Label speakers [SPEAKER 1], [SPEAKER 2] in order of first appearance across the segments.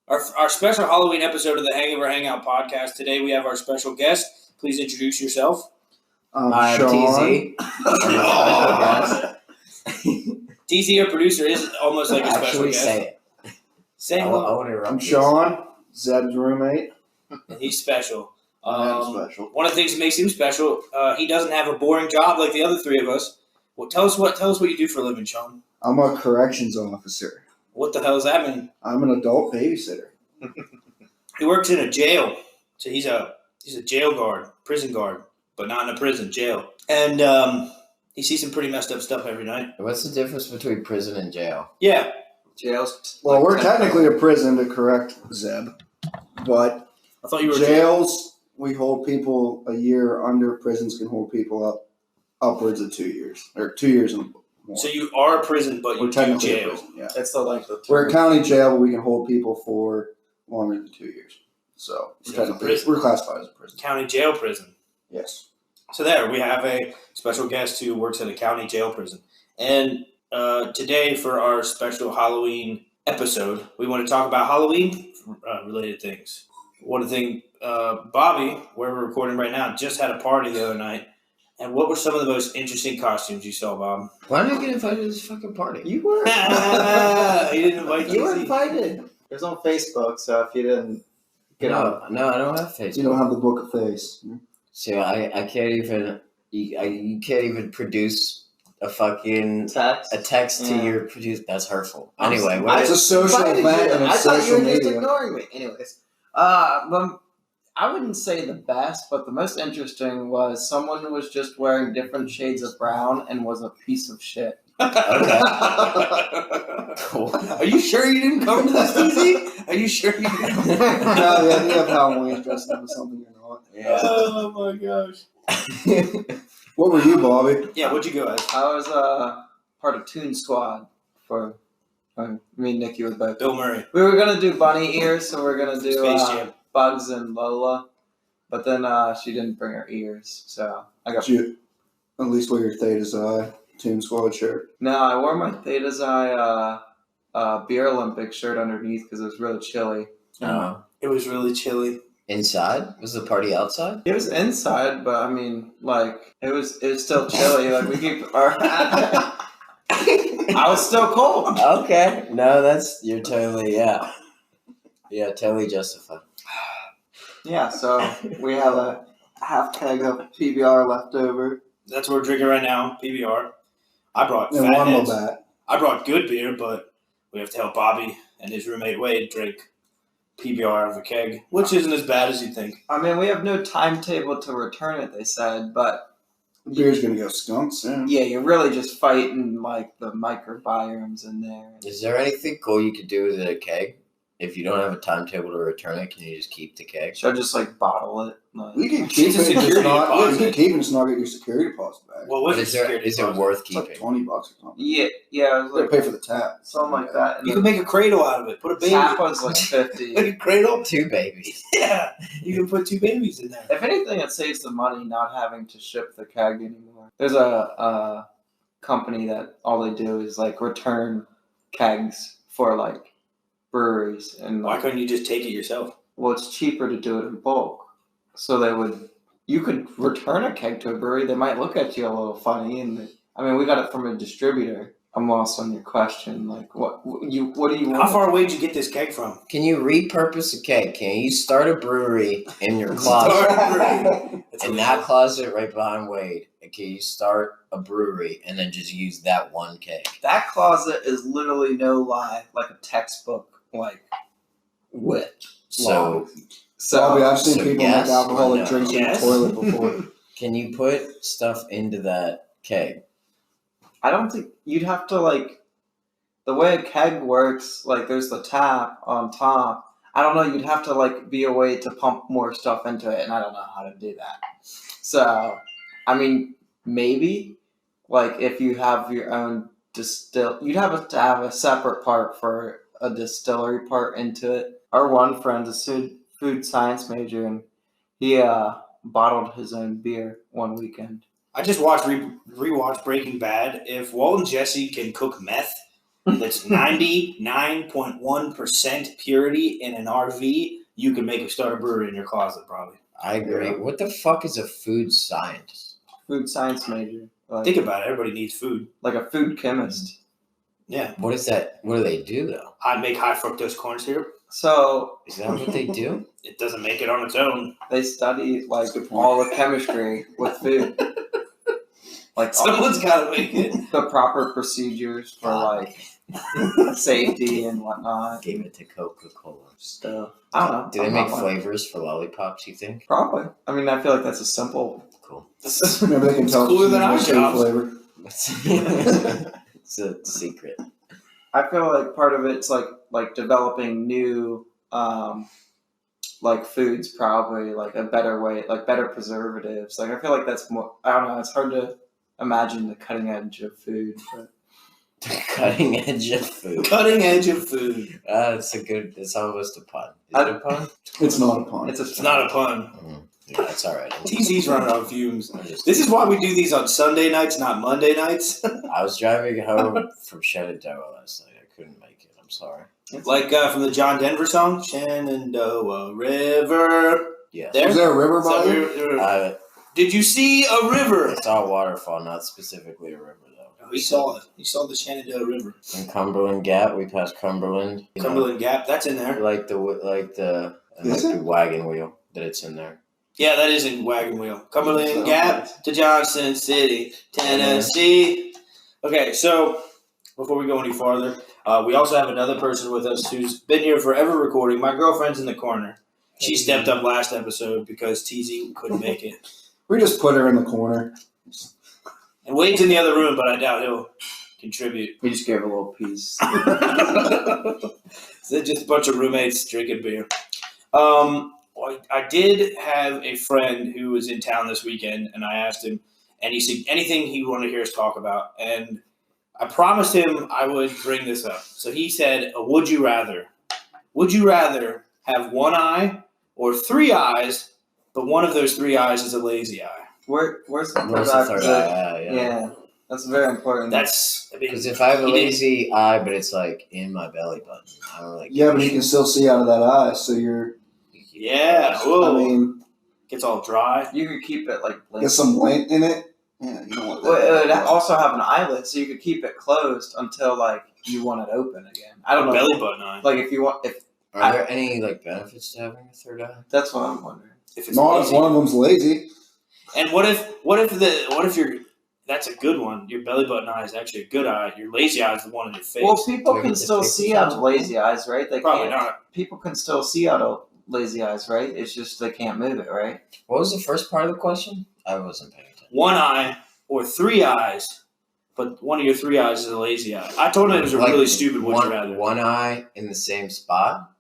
[SPEAKER 1] Our special Halloween episode of the Hangover Hangout podcast. Today we have our special guest. Please introduce yourself.
[SPEAKER 2] I'm
[SPEAKER 3] Sean.
[SPEAKER 2] TZ.
[SPEAKER 1] TZ, our producer, is almost like a special
[SPEAKER 3] Actually,
[SPEAKER 1] guest.
[SPEAKER 3] say it.
[SPEAKER 1] Say
[SPEAKER 3] I
[SPEAKER 1] hello.
[SPEAKER 3] want to
[SPEAKER 2] I'm Sean, Zeb's roommate.
[SPEAKER 1] And he's special.
[SPEAKER 2] I'm special.
[SPEAKER 1] One of the things that makes him special, he doesn't have a boring job like the other three of us. Well, tell us what you do for a living, Sean.
[SPEAKER 2] I'm a corrections officer.
[SPEAKER 1] What the hell does that mean?
[SPEAKER 2] I'm an adult babysitter.
[SPEAKER 1] He works in a jail, so he's a jail guard, prison guard, but not in a prison, jail. And he sees some pretty messed up stuff every night.
[SPEAKER 3] What's the difference between prison and jail?
[SPEAKER 1] Yeah,
[SPEAKER 4] Jails.
[SPEAKER 2] Well, we're technically a prison, to correct Zeb, but
[SPEAKER 1] I thought you were
[SPEAKER 2] jails, we hold people a year under. Prisons can hold people upwards of 2 years, or 2 years and more.
[SPEAKER 1] So you are a prison, but
[SPEAKER 2] We're
[SPEAKER 1] you do
[SPEAKER 2] technically a
[SPEAKER 1] jail.
[SPEAKER 2] prison, yeah.
[SPEAKER 4] It's the length of
[SPEAKER 2] We're a county jail, but we can hold people for longer than 2 years. So we're classified as a prison.
[SPEAKER 1] County jail prison.
[SPEAKER 2] Yes.
[SPEAKER 1] So there, we have a special guest who works at a county jail prison. And today, for our special Halloween episode, we want to talk about Halloween-related things. One thing, Bobby, where we're recording right now, just had a party the other night. And what were some of the most interesting costumes you saw, Bob?
[SPEAKER 3] Why did I get invited to this fucking party?
[SPEAKER 4] You were.
[SPEAKER 1] He didn't invite
[SPEAKER 4] You were
[SPEAKER 1] TZ.
[SPEAKER 4] invited. It was on Facebook, so if you didn't get on.
[SPEAKER 3] No, I don't have Facebook.
[SPEAKER 2] You don't have the book of face.
[SPEAKER 3] So I can't even. You can't even produce a fucking
[SPEAKER 4] Text.
[SPEAKER 3] text to
[SPEAKER 4] Yeah.
[SPEAKER 3] your produce. That's hurtful.
[SPEAKER 4] I'm
[SPEAKER 3] Anyway,
[SPEAKER 4] s-
[SPEAKER 3] what
[SPEAKER 2] It's
[SPEAKER 3] is
[SPEAKER 2] a social
[SPEAKER 4] Invited
[SPEAKER 2] event
[SPEAKER 4] you.
[SPEAKER 2] and
[SPEAKER 4] I
[SPEAKER 2] it's
[SPEAKER 4] thought you
[SPEAKER 2] social
[SPEAKER 4] were just
[SPEAKER 2] media.
[SPEAKER 4] ignoring me. Anyways, I wouldn't say the best, but the most interesting was someone was just wearing different shades of brown and was a piece of shit.
[SPEAKER 3] okay? Cool.
[SPEAKER 1] Are you sure you didn't come to this, TZ? Are you sure you didn't?
[SPEAKER 2] No, the idea of Halloween dressed up as something you're not.
[SPEAKER 3] Yeah.
[SPEAKER 1] Oh my gosh.
[SPEAKER 2] What were you, Bobby?
[SPEAKER 1] Yeah, what'd you go as?
[SPEAKER 4] I was part of Toon Squad for me and Nikki were both.
[SPEAKER 1] Bill Murray.
[SPEAKER 4] We were gonna do bunny ears, so we're gonna do
[SPEAKER 1] Space Jam.
[SPEAKER 4] Bugs and Lola, but then she didn't bring her ears, so I got.
[SPEAKER 2] Did you at least wear your Theta's Eye Toon Squad shirt?
[SPEAKER 4] No, I wore my Theta's Eye Beer Olympic shirt underneath because it was really chilly.
[SPEAKER 1] It was really chilly.
[SPEAKER 3] Inside? Was the party outside?
[SPEAKER 4] It was inside, but I mean, like it was still chilly. Like we keep our. I was still cold.
[SPEAKER 3] Okay. No, you're totally totally justified.
[SPEAKER 4] Yeah, so we have a half keg of PBR left over.
[SPEAKER 1] That's what we're drinking right now, PBR. I brought
[SPEAKER 2] And one
[SPEAKER 1] Fatheads.
[SPEAKER 2] Labatt.
[SPEAKER 1] I brought good beer, but we have to help Bobby and his roommate Wade drink PBR out of a keg, which isn't as bad as you think.
[SPEAKER 4] I mean, we have no timetable to return it, they said, but
[SPEAKER 2] The beer's gonna go skunk soon.
[SPEAKER 4] yeah, you're really just fighting like the microbiomes in there.
[SPEAKER 3] Is there anything cool you could do with a keg? If you don't have a timetable to return it, can you just keep the keg?
[SPEAKER 4] Should I just like bottle it? Like,
[SPEAKER 2] We can keep
[SPEAKER 1] It's a
[SPEAKER 2] it. Just
[SPEAKER 1] security
[SPEAKER 2] not,
[SPEAKER 1] deposit.
[SPEAKER 2] you can keep it and just not get your security deposit back.
[SPEAKER 1] Well,
[SPEAKER 3] But
[SPEAKER 1] what's
[SPEAKER 3] is
[SPEAKER 1] the security
[SPEAKER 3] it
[SPEAKER 1] deposit?
[SPEAKER 3] worth
[SPEAKER 2] It's like
[SPEAKER 3] keeping?
[SPEAKER 2] $20 or something.
[SPEAKER 4] yeah, it was
[SPEAKER 2] You gotta
[SPEAKER 4] like
[SPEAKER 2] pay for the tap.
[SPEAKER 4] something like that. And
[SPEAKER 1] You
[SPEAKER 4] the
[SPEAKER 1] can make a cradle out of it. Put a baby.
[SPEAKER 4] tap was like 50.
[SPEAKER 1] Like a cradle?
[SPEAKER 3] 2 babies.
[SPEAKER 1] Yeah. You can put 2 babies in there.
[SPEAKER 4] If anything, it saves the money not having to ship the keg anymore. There's a company that all they do is like return kegs for like breweries, and
[SPEAKER 1] Why
[SPEAKER 4] like,
[SPEAKER 1] couldn't you just take it yourself?
[SPEAKER 4] well, it's cheaper to do it in bulk. So you could return a keg to a brewery. They might look at you a little funny, and I mean, we got it from a distributor. I'm lost on your question. Like, what do you
[SPEAKER 1] How
[SPEAKER 4] want?
[SPEAKER 1] far away did you get this keg from?
[SPEAKER 3] Can you repurpose a keg? Can you start a brewery in your closet?
[SPEAKER 1] That's
[SPEAKER 3] In
[SPEAKER 1] illegal.
[SPEAKER 3] that closet right behind Wade, and can you start a brewery and then just use that one keg?
[SPEAKER 4] That closet is literally no lie, like a textbook, like width.
[SPEAKER 3] So
[SPEAKER 2] Bobby, I've seen
[SPEAKER 3] So
[SPEAKER 2] people
[SPEAKER 3] yes
[SPEAKER 2] make alcoholic
[SPEAKER 3] or no?
[SPEAKER 2] drinks
[SPEAKER 1] Yes.
[SPEAKER 2] in the toilet before.
[SPEAKER 3] can you put stuff into that keg?
[SPEAKER 4] I don't think you'd have to like the way a keg works. Like, there's the tap on top. I don't know. You'd have to like be a way to pump more stuff into it, and I don't know how to do that. So, I mean, maybe like if you have your own you'd have to have a separate part for a distillery part into it. Our one friend's a food science major, and he bottled his own beer one weekend.
[SPEAKER 1] I just watched rewatched Breaking Bad. If Walt and Jesse can cook meth, that's 99.1% purity in an RV, you can start a brewery in your closet probably.
[SPEAKER 3] I agree.
[SPEAKER 2] Yeah.
[SPEAKER 3] What the fuck is a food scientist?
[SPEAKER 4] Food science major. Like,
[SPEAKER 1] Think about it. Everybody needs food.
[SPEAKER 4] like a food chemist.
[SPEAKER 1] Yeah.
[SPEAKER 3] What is that? What do they do though?
[SPEAKER 1] I make high fructose corn syrup.
[SPEAKER 4] So
[SPEAKER 3] Is that what they do?
[SPEAKER 1] It doesn't make it on its own.
[SPEAKER 4] they study like
[SPEAKER 2] That's a good point.
[SPEAKER 4] all the chemistry with food. Like
[SPEAKER 1] Someone's got to make it.
[SPEAKER 4] the proper procedures for like safety and whatnot.
[SPEAKER 3] Gave it to Coca-Cola.
[SPEAKER 4] Stuff. I don't know.
[SPEAKER 3] Do they
[SPEAKER 4] I'm
[SPEAKER 3] make
[SPEAKER 4] not one.
[SPEAKER 3] flavors for lollipops, you think?
[SPEAKER 4] Probably. I mean, I feel like that's a simple.
[SPEAKER 3] Cool.
[SPEAKER 2] Maybe they can
[SPEAKER 1] It's
[SPEAKER 2] tell
[SPEAKER 1] cooler than our
[SPEAKER 2] it's
[SPEAKER 1] jobs.
[SPEAKER 2] flavor.
[SPEAKER 3] It's a secret.
[SPEAKER 4] I feel like part of it's like developing new like foods, probably like a better way, like better preservatives. Like I feel like that's more. I don't know. It's hard to imagine the cutting edge of food. But
[SPEAKER 3] The cutting edge of food.
[SPEAKER 1] Cutting edge of food.
[SPEAKER 3] It's a good. It's almost a pun. Is it a pun?
[SPEAKER 2] It's not a pun.
[SPEAKER 4] it's
[SPEAKER 1] not a pun.
[SPEAKER 3] Yeah, it's all right.
[SPEAKER 1] TC's running on fumes.
[SPEAKER 3] I'm just-
[SPEAKER 1] This is why we do these on Sunday nights, not Monday nights.
[SPEAKER 3] I was driving home from Shenandoah last night. I couldn't make it. I'm sorry.
[SPEAKER 1] Like from the John Denver song, Shenandoah River.
[SPEAKER 3] Yes.
[SPEAKER 1] There?
[SPEAKER 2] Is there a river by you?
[SPEAKER 1] Did you see a river?
[SPEAKER 3] It's all waterfall, not specifically a river, though.
[SPEAKER 1] Oh, he saw it. He saw the Shenandoah River.
[SPEAKER 3] In Cumberland Gap, we passed Cumberland. You know,
[SPEAKER 1] Cumberland Gap, that's in there.
[SPEAKER 3] like the
[SPEAKER 2] Is it?
[SPEAKER 3] wagon wheel that it's in there.
[SPEAKER 1] Yeah, that is in Wagon Wheel. Cumberland
[SPEAKER 4] So
[SPEAKER 1] Gap to Johnson City, Tennessee. Okay, so before we go any farther, we also have another person with us who's been here forever recording. My girlfriend's in the corner. She stepped up last episode because TZ couldn't make it.
[SPEAKER 2] We just put her in the corner.
[SPEAKER 1] And Wade's in the other room, but I doubt he'll contribute.
[SPEAKER 4] we just gave a little piece.
[SPEAKER 1] So just a bunch of roommates drinking beer. I did have a friend who was in town this weekend, and I asked him, and he said anything he wanted to hear us talk about. And I promised him I would bring this up. So he said, would you rather? Would you rather have one eye or three eyes, but one of those three eyes is a lazy eye?
[SPEAKER 4] Where's the
[SPEAKER 3] Where's the third eye?
[SPEAKER 4] Yeah, that's very important.
[SPEAKER 1] That's, I mean,
[SPEAKER 3] Because if I have a
[SPEAKER 1] he didn't-
[SPEAKER 3] lazy eye, but it's like in my belly button, I don't like.
[SPEAKER 2] Yeah, but you can still see out of that eye, so you're.
[SPEAKER 1] yeah,
[SPEAKER 2] I
[SPEAKER 1] whoa,
[SPEAKER 2] mean,
[SPEAKER 1] gets all dry.
[SPEAKER 4] You could keep it like.
[SPEAKER 2] get some lint in it. Yeah, you don't want that.
[SPEAKER 4] Well, it would also have an eyelid, so you could keep it closed until like you want it open again. I don't know.
[SPEAKER 1] Belly button eye.
[SPEAKER 4] Like if you want, if
[SPEAKER 3] Are there any like benefits to having a third eye?
[SPEAKER 4] that's what I'm wondering.
[SPEAKER 1] If it's
[SPEAKER 2] Not if
[SPEAKER 1] lazy.
[SPEAKER 2] one of them's lazy.
[SPEAKER 1] And what if you're that's a good one. Your belly button eye is actually a good eye. Your lazy eye is the one in your face.
[SPEAKER 4] Well, people
[SPEAKER 3] Do I
[SPEAKER 4] can
[SPEAKER 3] get to
[SPEAKER 4] still
[SPEAKER 3] pick
[SPEAKER 4] see
[SPEAKER 3] which
[SPEAKER 4] out
[SPEAKER 3] one?
[SPEAKER 4] of lazy eyes, right? They
[SPEAKER 1] Probably
[SPEAKER 4] can't.
[SPEAKER 1] not.
[SPEAKER 4] People can still see out of lazy eyes, right? It's just they can't move it, right?
[SPEAKER 3] What was the first part of the question? I wasn't paying attention.
[SPEAKER 1] One eye or three eyes, but one of your three eyes is a lazy eye. I told him it was a
[SPEAKER 3] Like,
[SPEAKER 1] really stupid would you
[SPEAKER 3] one,
[SPEAKER 1] rather.
[SPEAKER 3] one eye in the same spot,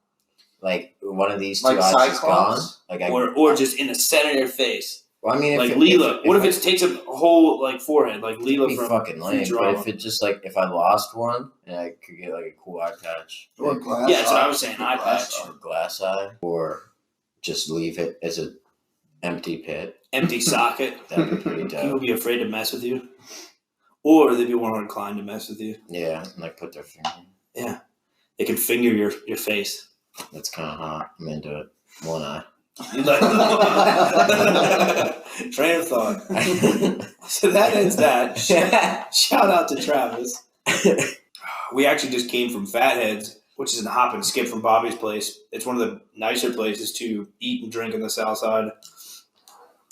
[SPEAKER 3] like one of these two
[SPEAKER 4] Like
[SPEAKER 3] eyes is gone.
[SPEAKER 4] Cyclops?
[SPEAKER 3] Like
[SPEAKER 1] Or just in the center of your face.
[SPEAKER 3] well, I mean, if
[SPEAKER 1] Like
[SPEAKER 3] it,
[SPEAKER 1] Leela. What if
[SPEAKER 3] I-
[SPEAKER 1] it takes up a whole like forehead, like
[SPEAKER 3] It'd
[SPEAKER 1] Leela
[SPEAKER 3] be
[SPEAKER 1] from
[SPEAKER 3] fucking lame. But
[SPEAKER 1] Futurama.
[SPEAKER 3] if it just like if I lost one and I could get like a cool eye patch
[SPEAKER 2] Or glass
[SPEAKER 1] Yeah, that's what
[SPEAKER 2] eye.
[SPEAKER 1] I was saying, eye
[SPEAKER 2] Glass
[SPEAKER 1] patch.
[SPEAKER 3] or glass eye, or just leave it as an empty pit,
[SPEAKER 1] Empty socket.
[SPEAKER 3] that'd be pretty
[SPEAKER 1] People
[SPEAKER 3] dope.
[SPEAKER 1] be afraid to mess with you. Or they'd be more inclined to mess with you.
[SPEAKER 3] Yeah, and like put their finger.
[SPEAKER 1] They can finger your face.
[SPEAKER 3] That's kind of hot. I'm into it. One eye.
[SPEAKER 1] You like train of thought. So that ends that. Shout out to Travis. We actually just came from Fatheads, which is a hop and skip from Bobby's place. It's one of the nicer places to eat and drink in the South Side.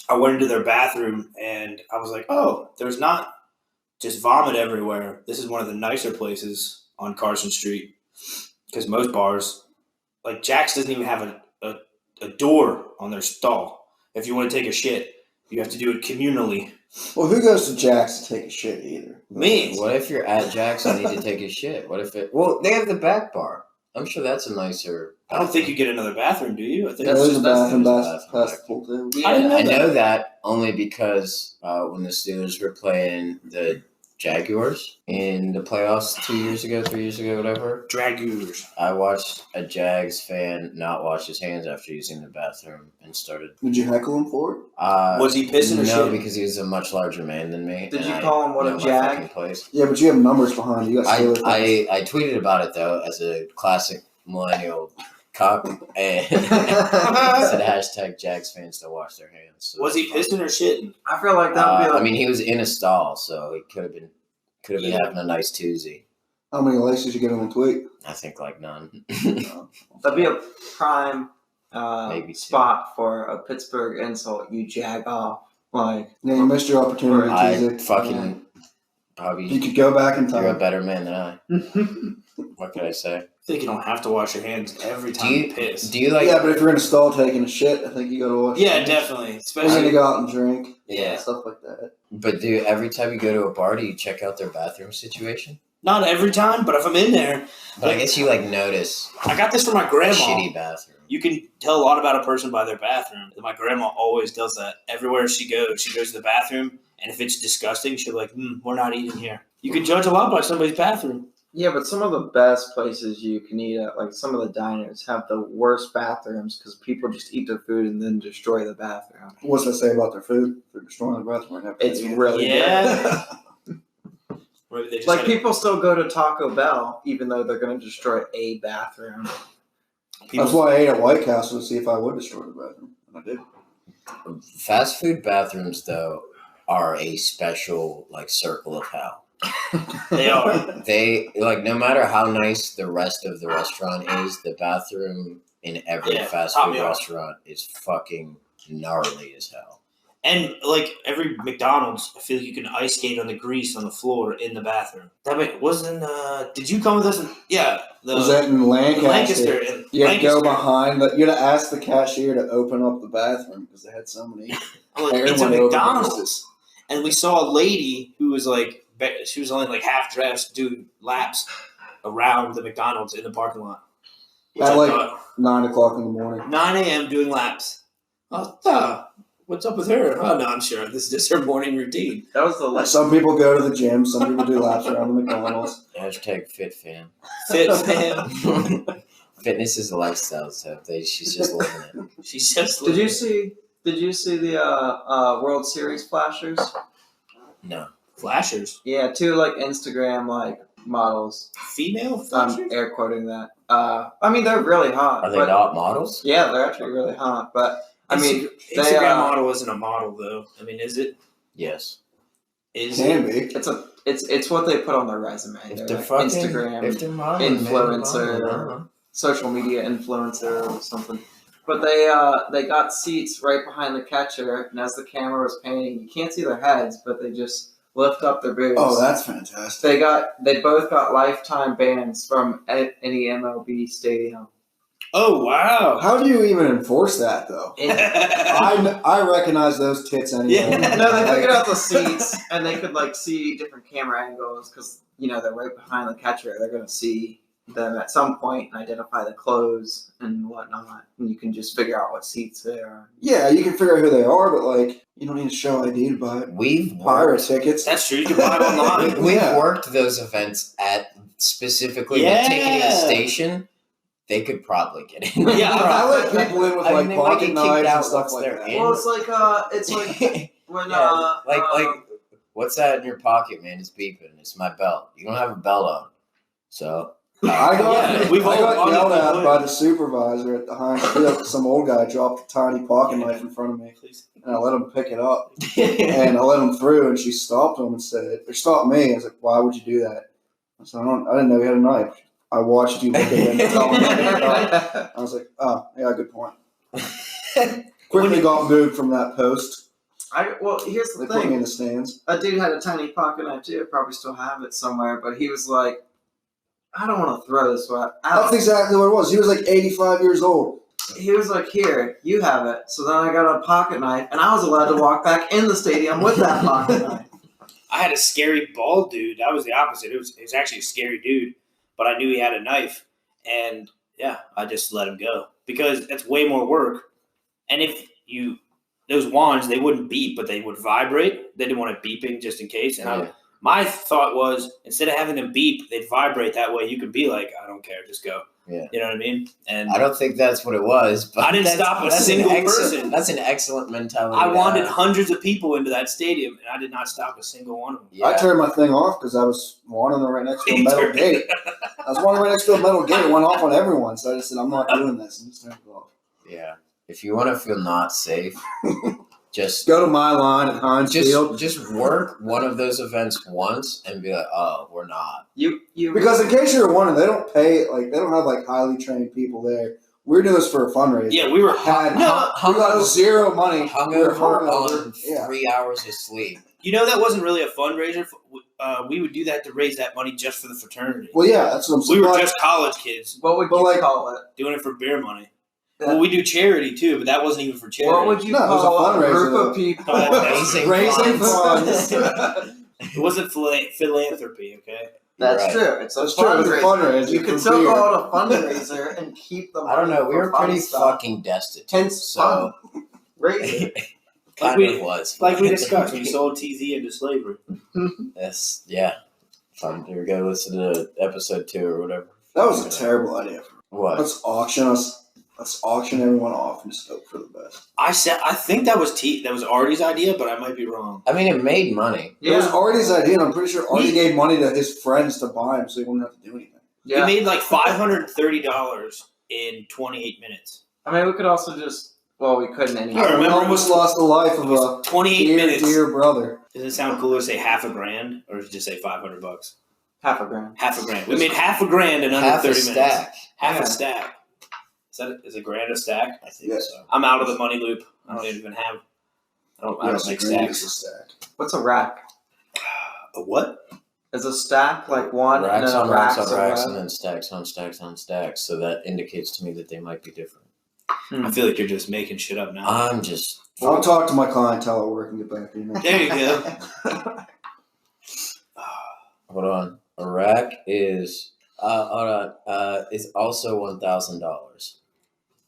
[SPEAKER 1] I went into their bathroom and I was like, oh, there's not just vomit everywhere. This is one of the nicer places on Carson Street. Because most bars, like Jack's doesn't even have a door on their stall. If you want to take a shit, you have to do it communally.
[SPEAKER 2] Well, who goes to Jack's to take a shit either?
[SPEAKER 1] Me.
[SPEAKER 3] What if you're at Jack's and need to take a shit? What if it? Well, they have the back bar. I'm sure that's a nicer.
[SPEAKER 1] I don't think you get another bathroom, do you? I think
[SPEAKER 2] Yeah,
[SPEAKER 1] that's
[SPEAKER 2] there's
[SPEAKER 1] just
[SPEAKER 2] a bathroom
[SPEAKER 3] that's-
[SPEAKER 2] past the pool table.
[SPEAKER 1] I didn't know
[SPEAKER 3] I
[SPEAKER 1] that.
[SPEAKER 3] know that only because when the Steelers were playing the Jaguars in the playoffs 3 years ago, whatever.
[SPEAKER 1] Dragoons.
[SPEAKER 3] I watched a Jags fan not wash his hands after using the bathroom and started.
[SPEAKER 2] Did you heckle him for it?
[SPEAKER 1] Was he pissing or
[SPEAKER 3] No,
[SPEAKER 1] shitting?
[SPEAKER 3] because he was a much larger man than me.
[SPEAKER 4] Did
[SPEAKER 3] and
[SPEAKER 4] you
[SPEAKER 3] I
[SPEAKER 4] call him what
[SPEAKER 3] know
[SPEAKER 4] a
[SPEAKER 3] my
[SPEAKER 4] jag?
[SPEAKER 3] fucking place.
[SPEAKER 2] Yeah, but you have numbers behind you. You got Steelers fans.
[SPEAKER 3] I tweeted about it though as a classic millennial cock and said hashtag Jags fans to wash their hands. So
[SPEAKER 1] Was he pissing or shitting?
[SPEAKER 4] I feel like that would be like.
[SPEAKER 3] I mean, he was in a stall, so he could have been having a nice Tuesday.
[SPEAKER 2] How many likes did you get on the tweet?
[SPEAKER 3] I think like none.
[SPEAKER 4] That'd be a prime
[SPEAKER 3] Maybe two.
[SPEAKER 4] spot for a Pittsburgh insult. You jag off. Like,
[SPEAKER 2] Yeah, you missed your opportunity,
[SPEAKER 3] I
[SPEAKER 2] Tuesday.
[SPEAKER 3] fucking Bobby.
[SPEAKER 2] You could go back in
[SPEAKER 3] You're a
[SPEAKER 2] time.
[SPEAKER 3] better man than I. What could I say?
[SPEAKER 1] I think you don't have to wash your hands every time you piss.
[SPEAKER 3] Do you like?
[SPEAKER 2] Yeah, but if you're in a stall taking a shit, I think you got to wash.
[SPEAKER 1] Yeah,
[SPEAKER 2] your hands.
[SPEAKER 1] definitely.
[SPEAKER 2] Or you
[SPEAKER 1] Especially
[SPEAKER 2] go out and drink.
[SPEAKER 3] Yeah.
[SPEAKER 2] Stuff like that.
[SPEAKER 3] But do every time you go to a bar, do you check out their bathroom situation?
[SPEAKER 1] not every time, but if I'm in there,
[SPEAKER 3] But I guess you like notice
[SPEAKER 1] I got this from my
[SPEAKER 3] a
[SPEAKER 1] grandma.
[SPEAKER 3] shitty bathroom.
[SPEAKER 1] You can tell a lot about a person by their bathroom. My grandma always does that. Everywhere she goes to the bathroom, and if it's disgusting, she'll be like, we're not eating here. You can judge a lot by somebody's bathroom.
[SPEAKER 4] Yeah, but some of the best places you can eat at, like some of the diners, have the worst bathrooms because people just eat their food and then destroy the bathroom.
[SPEAKER 2] What's that say about their food? They're destroying their bathroom.
[SPEAKER 4] It's really
[SPEAKER 1] Yeah.
[SPEAKER 4] good.
[SPEAKER 1] Maybe they just
[SPEAKER 4] Like
[SPEAKER 1] had
[SPEAKER 4] people still go to Taco Bell even though they're going to destroy a bathroom.
[SPEAKER 1] people-
[SPEAKER 2] That's why I ate at White Castle to see if I would destroy the bathroom. And I did.
[SPEAKER 3] Fast food bathrooms, though, are a special like circle of hell.
[SPEAKER 1] They are.
[SPEAKER 3] They like no matter how nice the rest of the restaurant is, the bathroom in every
[SPEAKER 1] Yeah,
[SPEAKER 3] fast
[SPEAKER 1] top
[SPEAKER 3] food
[SPEAKER 1] me off.
[SPEAKER 3] restaurant is fucking gnarly as hell.
[SPEAKER 1] And like every McDonald's, I feel like you can ice skate on the grease on the floor in the bathroom. That wasn't. Did you come with us? Yeah,
[SPEAKER 2] Was that in Lancaster?
[SPEAKER 1] Lancaster. In
[SPEAKER 2] You had to go
[SPEAKER 1] Lancaster.
[SPEAKER 2] behind. You had to ask the cashier to open up the bathroom because they had so many.
[SPEAKER 1] Like, it's a
[SPEAKER 2] Everyone over
[SPEAKER 1] McDonald's, and we saw a lady who was like, she was only like half dressed, doing laps around the McDonald's in the parking lot. Which
[SPEAKER 2] At
[SPEAKER 1] I
[SPEAKER 2] like
[SPEAKER 1] thought,
[SPEAKER 2] 9 o'clock in the morning.
[SPEAKER 1] 9 a.m. doing laps. Oh, what's up with her? Oh no, I'm sure this is just her morning routine.
[SPEAKER 4] That was the last.
[SPEAKER 2] Some people go to the gym. Some people do laps around the McDonald's.
[SPEAKER 3] Hashtag fit fan.
[SPEAKER 1] Fit fam.
[SPEAKER 3] Fitness is a lifestyle, so she's just living it.
[SPEAKER 1] She's just.
[SPEAKER 4] Did you see the World Series flashers?
[SPEAKER 3] No.
[SPEAKER 1] flashers?
[SPEAKER 4] Yeah, two like Instagram like models.
[SPEAKER 1] Female
[SPEAKER 4] I'm
[SPEAKER 1] flashers?
[SPEAKER 4] air quoting that. I mean they're really hot.
[SPEAKER 3] Are they
[SPEAKER 4] but-
[SPEAKER 3] not models?
[SPEAKER 4] Yeah, they're actually really hot. But I mean,
[SPEAKER 1] Instagram
[SPEAKER 4] they,
[SPEAKER 1] model isn't a model though. I mean, is it?
[SPEAKER 3] Yes.
[SPEAKER 1] Is
[SPEAKER 2] Can
[SPEAKER 1] it?
[SPEAKER 2] be.
[SPEAKER 4] it's what they put on their resume.
[SPEAKER 3] If
[SPEAKER 4] They're
[SPEAKER 3] they're
[SPEAKER 4] like
[SPEAKER 3] fucking
[SPEAKER 4] Instagram
[SPEAKER 3] if they're modeling,
[SPEAKER 4] influencer.
[SPEAKER 3] maybe model,
[SPEAKER 4] social media influencer or something. But they got seats right behind the catcher, and as the camera was panning, you can't see their heads, but they just lift up their boobs.
[SPEAKER 2] Oh, that's fantastic.
[SPEAKER 4] They both got lifetime bans from any MLB stadium.
[SPEAKER 1] Oh wow!
[SPEAKER 2] How do you even enforce that, though? I recognize those tits anyway.
[SPEAKER 1] Yeah.
[SPEAKER 4] No, they figured out the seats, and they could like see different camera angles because they're right behind the catcher. They're gonna see them at some point and identify the clothes and whatnot, and you can just figure out what seats they are.
[SPEAKER 2] Yeah, you can figure out who they are, but like, you don't need to show ID to buy
[SPEAKER 3] We've
[SPEAKER 2] pirate
[SPEAKER 3] worked,
[SPEAKER 2] tickets.
[SPEAKER 1] That's true. You can buy it online.
[SPEAKER 3] we've
[SPEAKER 2] Yeah.
[SPEAKER 3] worked those events at specifically
[SPEAKER 1] Yeah.
[SPEAKER 3] the ticketing station. They could probably get in.
[SPEAKER 1] Yeah,
[SPEAKER 2] I let people in with
[SPEAKER 3] I mean,
[SPEAKER 2] like
[SPEAKER 3] they might
[SPEAKER 2] pocket
[SPEAKER 3] get kicked
[SPEAKER 2] knives
[SPEAKER 3] out
[SPEAKER 2] and stuff
[SPEAKER 3] once
[SPEAKER 2] like
[SPEAKER 3] they're
[SPEAKER 2] that.
[SPEAKER 3] in.
[SPEAKER 4] Well, it's like when
[SPEAKER 3] Yeah, like what's that in your pocket, man? It's beeping. It's my belt. You don't have a belt on, so
[SPEAKER 2] I got,
[SPEAKER 1] Yeah, we've
[SPEAKER 2] I got
[SPEAKER 1] all
[SPEAKER 2] yelled
[SPEAKER 1] gone
[SPEAKER 2] at
[SPEAKER 1] to
[SPEAKER 2] by the supervisor at the Heinz Field. Some old guy dropped a tiny pocket knife in front of me,
[SPEAKER 1] Please.
[SPEAKER 2] and I let him pick it up. And I let him through, and she stopped him and said, or stopped me. I was like, why would you do that? I said, I didn't know he had a knife. I watched you look at him and tell him to pick it up. I was like, oh, yeah, good point. Quickly got moved from that post.
[SPEAKER 4] Here's
[SPEAKER 2] They
[SPEAKER 4] the
[SPEAKER 2] put me in
[SPEAKER 4] thing.
[SPEAKER 2] the stands.
[SPEAKER 4] A dude had a tiny pocket knife too. I probably still have it somewhere, but he was like, I don't want to throw this one out.
[SPEAKER 2] That's exactly what it was. He was like 85 years old.
[SPEAKER 4] He was like, here, you have it. So then I got a pocket knife, and I was allowed to walk back in the stadium with that pocket knife.
[SPEAKER 1] I had a scary bald dude. That was the opposite. It was actually a scary dude, but I knew he had a knife, and yeah, I just let him go because that's way more work. And if those wands, they wouldn't beep, but they would vibrate. They didn't want it beeping just in case. And
[SPEAKER 3] Yeah.
[SPEAKER 1] My thought was, instead of having them beep, they'd vibrate. That way you could be like, I don't care, just go.
[SPEAKER 3] Yeah.
[SPEAKER 1] You know what I mean? And
[SPEAKER 3] I don't think that's what it was. But
[SPEAKER 1] I didn't stop a single person.
[SPEAKER 3] That's an excellent mentality.
[SPEAKER 1] I wanted hundreds of people into that stadium, and I did not stop a single one of them.
[SPEAKER 3] Yeah.
[SPEAKER 2] I turned my thing off because I was wandering right next to a metal gate. I was wandering right next to a metal gate. It went off on everyone. So I just said, I'm not doing this. And just turned it off.
[SPEAKER 3] Yeah. If you want to feel not safe, just
[SPEAKER 2] Go to my line at Heinz Field.
[SPEAKER 3] just work one of those events once and be like, oh, we're not.
[SPEAKER 4] You
[SPEAKER 2] Because in case you're wondering, they don't pay, like, they don't have, like, highly trained people there. We're doing this for a fundraiser.
[SPEAKER 1] Yeah, we were
[SPEAKER 2] We got zero money. We
[SPEAKER 3] Hungover
[SPEAKER 2] were
[SPEAKER 3] on
[SPEAKER 2] yeah.
[SPEAKER 3] 3 hours of sleep.
[SPEAKER 1] You know, that wasn't really a fundraiser. We would do that to raise that money just for the fraternity.
[SPEAKER 2] Well, yeah, that's what I'm saying.
[SPEAKER 1] We were just college kids
[SPEAKER 4] what would
[SPEAKER 2] But,
[SPEAKER 4] you
[SPEAKER 2] like-
[SPEAKER 4] call it?
[SPEAKER 1] doing it for beer money.
[SPEAKER 4] Yeah.
[SPEAKER 1] Well, we do charity too, but that wasn't even for charity.
[SPEAKER 4] What would you
[SPEAKER 2] No, it was a
[SPEAKER 4] call a
[SPEAKER 2] fundraiser,
[SPEAKER 4] group
[SPEAKER 2] though.
[SPEAKER 4] of people?
[SPEAKER 3] Raising
[SPEAKER 2] Raising
[SPEAKER 3] funds.
[SPEAKER 2] funds.
[SPEAKER 1] It wasn't philanthropy, okay?
[SPEAKER 4] That's
[SPEAKER 3] Right.
[SPEAKER 4] true. It's a
[SPEAKER 2] That's true. It's a fundraiser.
[SPEAKER 4] You could
[SPEAKER 2] for
[SPEAKER 4] still
[SPEAKER 2] beer.
[SPEAKER 4] call it a fundraiser and keep the money.
[SPEAKER 3] I don't know. We
[SPEAKER 4] for
[SPEAKER 3] were
[SPEAKER 4] fun
[SPEAKER 3] pretty
[SPEAKER 4] stuff.
[SPEAKER 3] fucking destitute.
[SPEAKER 4] Hence
[SPEAKER 3] So
[SPEAKER 4] fun. Raise it.
[SPEAKER 3] kind
[SPEAKER 1] we-
[SPEAKER 3] of was.
[SPEAKER 1] Like we discussed, we sold TZ into slavery.
[SPEAKER 3] Yes, yeah. Fun. Here we go. Listen to episode 2 or whatever.
[SPEAKER 2] That was a terrible idea.
[SPEAKER 3] What?
[SPEAKER 2] Let's auction everyone off and just hope for the best.
[SPEAKER 1] I think that was Artie's idea, but I might be wrong.
[SPEAKER 3] I mean, it made money.
[SPEAKER 2] It was
[SPEAKER 4] Yeah.
[SPEAKER 2] Artie's idea, and I'm pretty sure Artie gave money to his friends to buy him so he wouldn't have to do anything.
[SPEAKER 4] Yeah.
[SPEAKER 1] We made like $530 in 28 minutes.
[SPEAKER 4] I mean, we could also just. Well, we couldn't anyway.
[SPEAKER 1] I remember
[SPEAKER 2] we almost lost the life
[SPEAKER 1] It
[SPEAKER 2] of
[SPEAKER 1] was
[SPEAKER 2] a
[SPEAKER 1] 28
[SPEAKER 2] dear,
[SPEAKER 1] minutes.
[SPEAKER 2] dear brother.
[SPEAKER 1] Does it sound cooler to say $1,000 or just say $500?
[SPEAKER 4] Half a grand.
[SPEAKER 1] $1,000. We made $1,000 in under
[SPEAKER 3] Half
[SPEAKER 1] 30
[SPEAKER 3] a
[SPEAKER 1] minutes.
[SPEAKER 3] stack.
[SPEAKER 1] Half
[SPEAKER 4] Yeah.
[SPEAKER 1] a stack. Is a grand a stack?
[SPEAKER 3] I think
[SPEAKER 2] Yes.
[SPEAKER 3] so.
[SPEAKER 1] I'm out of the money loop. I don't even have. I don't
[SPEAKER 2] Yes,
[SPEAKER 1] make
[SPEAKER 2] a grand is
[SPEAKER 1] stacks.
[SPEAKER 2] a stack.
[SPEAKER 4] What's a rack?
[SPEAKER 1] A what?
[SPEAKER 4] Is a stack like one
[SPEAKER 3] Racks
[SPEAKER 4] and then
[SPEAKER 3] on
[SPEAKER 4] a
[SPEAKER 3] racks
[SPEAKER 4] rack's
[SPEAKER 3] on racks
[SPEAKER 4] a
[SPEAKER 3] and
[SPEAKER 4] rack?
[SPEAKER 3] then stacks on stacks on stacks. So that indicates to me that they might be different.
[SPEAKER 1] I feel like you're just making shit up now.
[SPEAKER 3] I'm just.
[SPEAKER 2] I'll talk to my clientele at work and get back to you.
[SPEAKER 1] There you go.
[SPEAKER 3] Hold on. A rack is. Is also $1,000.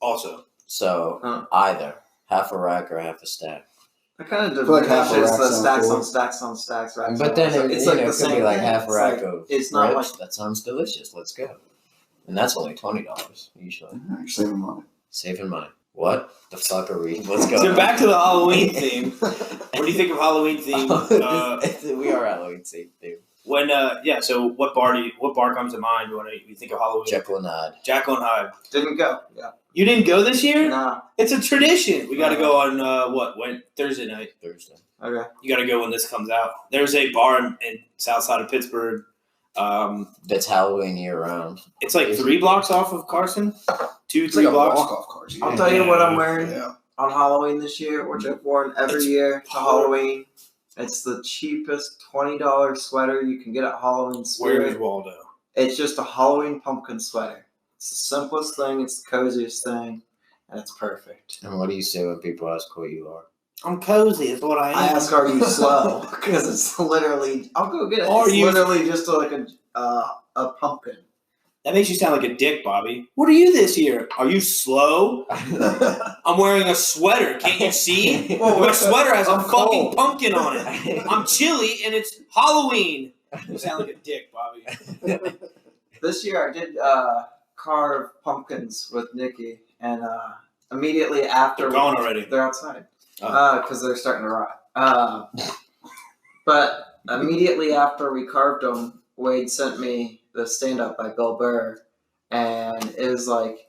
[SPEAKER 1] Also,
[SPEAKER 3] So
[SPEAKER 4] Huh.
[SPEAKER 3] either half a rack or half a stack.
[SPEAKER 4] That kind of
[SPEAKER 2] feel like half a
[SPEAKER 4] diminishes
[SPEAKER 2] rack
[SPEAKER 4] the
[SPEAKER 2] sounds
[SPEAKER 4] stacks
[SPEAKER 2] cool.
[SPEAKER 4] on stacks on stacks. Racks
[SPEAKER 3] But
[SPEAKER 4] on
[SPEAKER 3] then
[SPEAKER 4] racks.
[SPEAKER 3] it,
[SPEAKER 4] it's
[SPEAKER 3] you
[SPEAKER 4] like
[SPEAKER 3] know,
[SPEAKER 4] the
[SPEAKER 3] it could
[SPEAKER 4] same
[SPEAKER 3] be like
[SPEAKER 4] thing.
[SPEAKER 3] half a
[SPEAKER 4] It's
[SPEAKER 3] rack
[SPEAKER 4] like-
[SPEAKER 3] of
[SPEAKER 4] it's not
[SPEAKER 3] ribs.
[SPEAKER 4] like
[SPEAKER 3] That sounds delicious. Let's go. And that's only $20 usually.
[SPEAKER 2] You're saving money.
[SPEAKER 3] Saving money. What the fuck are we? Let's go.
[SPEAKER 1] so back to the Halloween theme. What do you think of Halloween theme?
[SPEAKER 3] We are Halloween themed, dude.
[SPEAKER 1] When so what bar comes to mind when you think of Halloween?
[SPEAKER 3] Jekyll and Hyde.
[SPEAKER 1] Jekyll and Hyde.
[SPEAKER 4] didn't go. Yeah.
[SPEAKER 1] You didn't go this year?
[SPEAKER 4] No.
[SPEAKER 1] It's a tradition. We got to go on when Thursday night.
[SPEAKER 3] Thursday.
[SPEAKER 4] Okay.
[SPEAKER 1] You got to go when this comes out. There's a bar in south side of Pittsburgh.
[SPEAKER 3] That's Halloween year round.
[SPEAKER 1] It's like 3 blocks off of Carson. 2,
[SPEAKER 2] It's
[SPEAKER 1] 3
[SPEAKER 2] like a
[SPEAKER 1] blocks.
[SPEAKER 2] walk-off card.
[SPEAKER 4] I'll tell you what I'm wearing
[SPEAKER 2] Yeah.
[SPEAKER 4] on Halloween this year, which I've worn every year to Halloween. It's the cheapest $20 sweater you can get at Halloween
[SPEAKER 1] Where is
[SPEAKER 4] Spirit.
[SPEAKER 1] Waldo?
[SPEAKER 4] It's just a Halloween pumpkin sweater. It's the simplest thing. It's the coziest thing, and it's perfect.
[SPEAKER 3] And what do you say when people ask what you are?
[SPEAKER 1] I'm cozy. Is what I am.
[SPEAKER 4] I ask, "Are you slow?" Because it's literally. I'll go get it.
[SPEAKER 1] Are
[SPEAKER 4] It's
[SPEAKER 1] you-
[SPEAKER 4] literally just like a pumpkin.
[SPEAKER 1] That makes you sound like a dick, Bobby. What are you this year? Are you slow? I'm wearing a sweater. Can't you see?
[SPEAKER 4] Well,
[SPEAKER 1] My sweater has a
[SPEAKER 2] I'm
[SPEAKER 1] fucking
[SPEAKER 2] cold.
[SPEAKER 1] pumpkin on it. I'm chilly and it's Halloween. You sound like a dick, Bobby.
[SPEAKER 4] This year I did carve pumpkins with Nikki, and immediately after
[SPEAKER 1] They're gone already.
[SPEAKER 4] they're outside
[SPEAKER 1] Oh.
[SPEAKER 4] because they're starting to rot. But immediately after we carved them, Wade sent me the stand-up by Bill Burr, and it was like,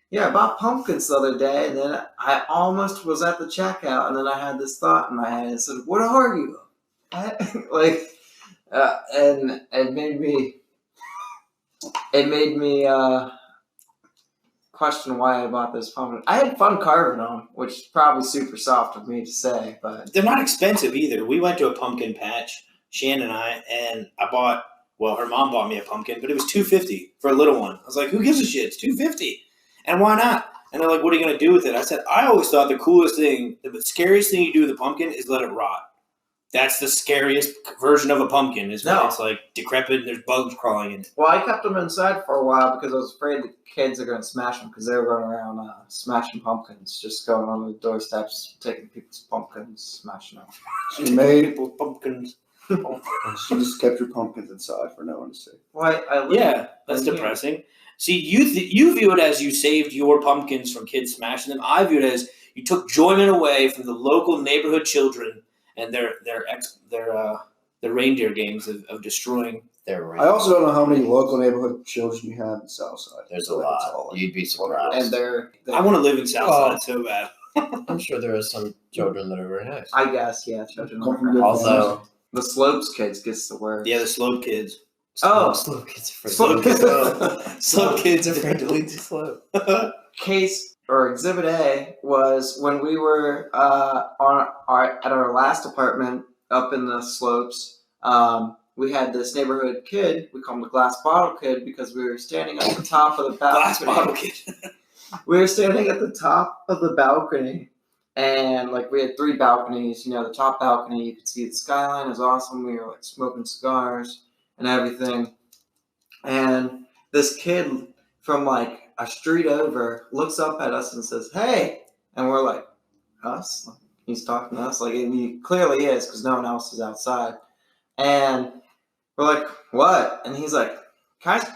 [SPEAKER 4] yeah, I bought pumpkins the other day, and then I almost was at the checkout, and then I had this thought in my head. I said, "What are you?" And it made me question why I bought this pumpkin. I had fun carving them, which is probably super soft of me to say, but
[SPEAKER 1] They're not expensive either. We went to a pumpkin patch, Shannon and I, and I bought. Well, her mom bought me a pumpkin, but it was $2.50 for a little one. I was like, "Who gives a shit? It's $2.50, and why not?" And they're like, "What are you gonna do with it?" I said, "I always thought the coolest thing, the scariest thing you do with a pumpkin is let it rot. That's the scariest version of a pumpkin. Is when
[SPEAKER 4] No.
[SPEAKER 1] it's like decrepit and there's bugs crawling in it."
[SPEAKER 4] well, I kept them inside for a while because I was afraid the kids are going to smash them because they were running around smashing pumpkins, just going on the doorsteps, taking people's pumpkins, smashing them.
[SPEAKER 2] She made
[SPEAKER 1] People with pumpkins.
[SPEAKER 2] She just kept her pumpkins inside for no one to see.
[SPEAKER 4] Why?
[SPEAKER 1] Yeah, that's depressing. See, you view it as you saved your pumpkins from kids smashing them. I view it as you took enjoyment away from the local neighborhood children and their reindeer games of destroying.
[SPEAKER 2] I also don't know how many local neighborhood children you have in Southside.
[SPEAKER 3] There's a lot. You'd be surprised.
[SPEAKER 4] And they're
[SPEAKER 1] I want to live in Southside so bad.
[SPEAKER 3] I'm sure there are some children that are very nice.
[SPEAKER 4] I guess, yeah, children.
[SPEAKER 2] Come from good
[SPEAKER 3] Although
[SPEAKER 4] The Slopes kids gets the word.
[SPEAKER 1] Yeah, the slope kids.
[SPEAKER 3] slope kids afraid
[SPEAKER 4] Slope
[SPEAKER 3] to
[SPEAKER 4] kids.
[SPEAKER 3] slope kids afraid to lead to slope.
[SPEAKER 4] Case or Exhibit A was when we were at our last apartment up in the Slopes. We had this neighborhood kid. We call him the glass bottle kid because we were standing at the top of the balcony.
[SPEAKER 1] Glass bottle kid.
[SPEAKER 4] We were standing at the top of the balcony, and like we had 3 balconies. You know, the top balcony you could see the skyline. It was awesome. We were like smoking cigars and everything. And this kid from like a street over looks up at us and says, "Hey," and we're like, "Us?" Like, he's talking to us, like, and he clearly is because no one else is outside. And we're like, "What?" And he's like,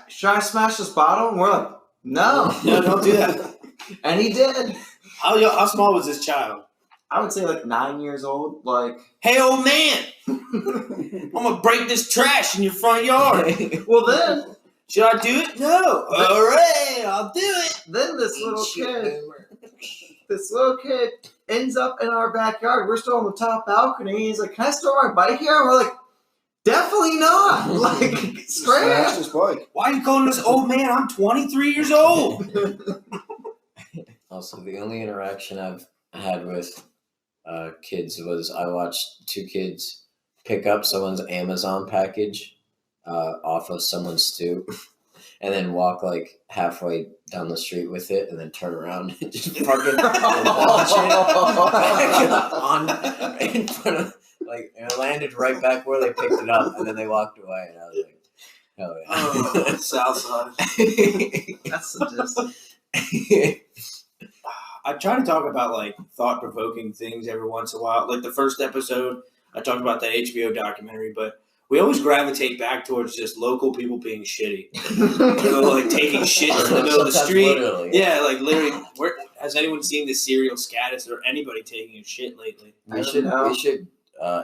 [SPEAKER 4] should I smash this bottle?" And we're like, "No,
[SPEAKER 1] No, don't do that.
[SPEAKER 4] And he did.
[SPEAKER 1] How small was this child?
[SPEAKER 4] I would say like 9 years old. Like,
[SPEAKER 1] Hey, old man, I'm gonna break this trash in your front yard.
[SPEAKER 4] well, then
[SPEAKER 1] Should I do it? No. All right, I'll do it.
[SPEAKER 4] this little kid ends up in our backyard. We're still on the top balcony. He's like, "Can I store my bike here?" And we're like, "Definitely not!" Like, straight
[SPEAKER 2] Smashed
[SPEAKER 4] up.
[SPEAKER 2] his bike.
[SPEAKER 1] Why are you calling this old man? I'm 23 years old.
[SPEAKER 3] Also, the only interaction I've had with kids was I watched 2 kids pick up someone's Amazon package off of someone's stoop and then walk like halfway down the street with it and then turn around and just fucking launch it on in front of, like, and it landed right back where they picked it up and then they walked away and I was like, hell yeah.
[SPEAKER 1] Oh, Southside.
[SPEAKER 4] That's sadistic.
[SPEAKER 1] I try to talk about like thought-provoking things every once in a while. Like the first episode, I talked about that HBO documentary, but we always gravitate back towards just local people being shitty. You know, like taking shit in the middle of the
[SPEAKER 3] Sometimes
[SPEAKER 1] street.
[SPEAKER 3] literally.
[SPEAKER 1] Yeah, like literally. Has anyone seen the serial Scatus or anybody taking a shit lately?
[SPEAKER 3] We should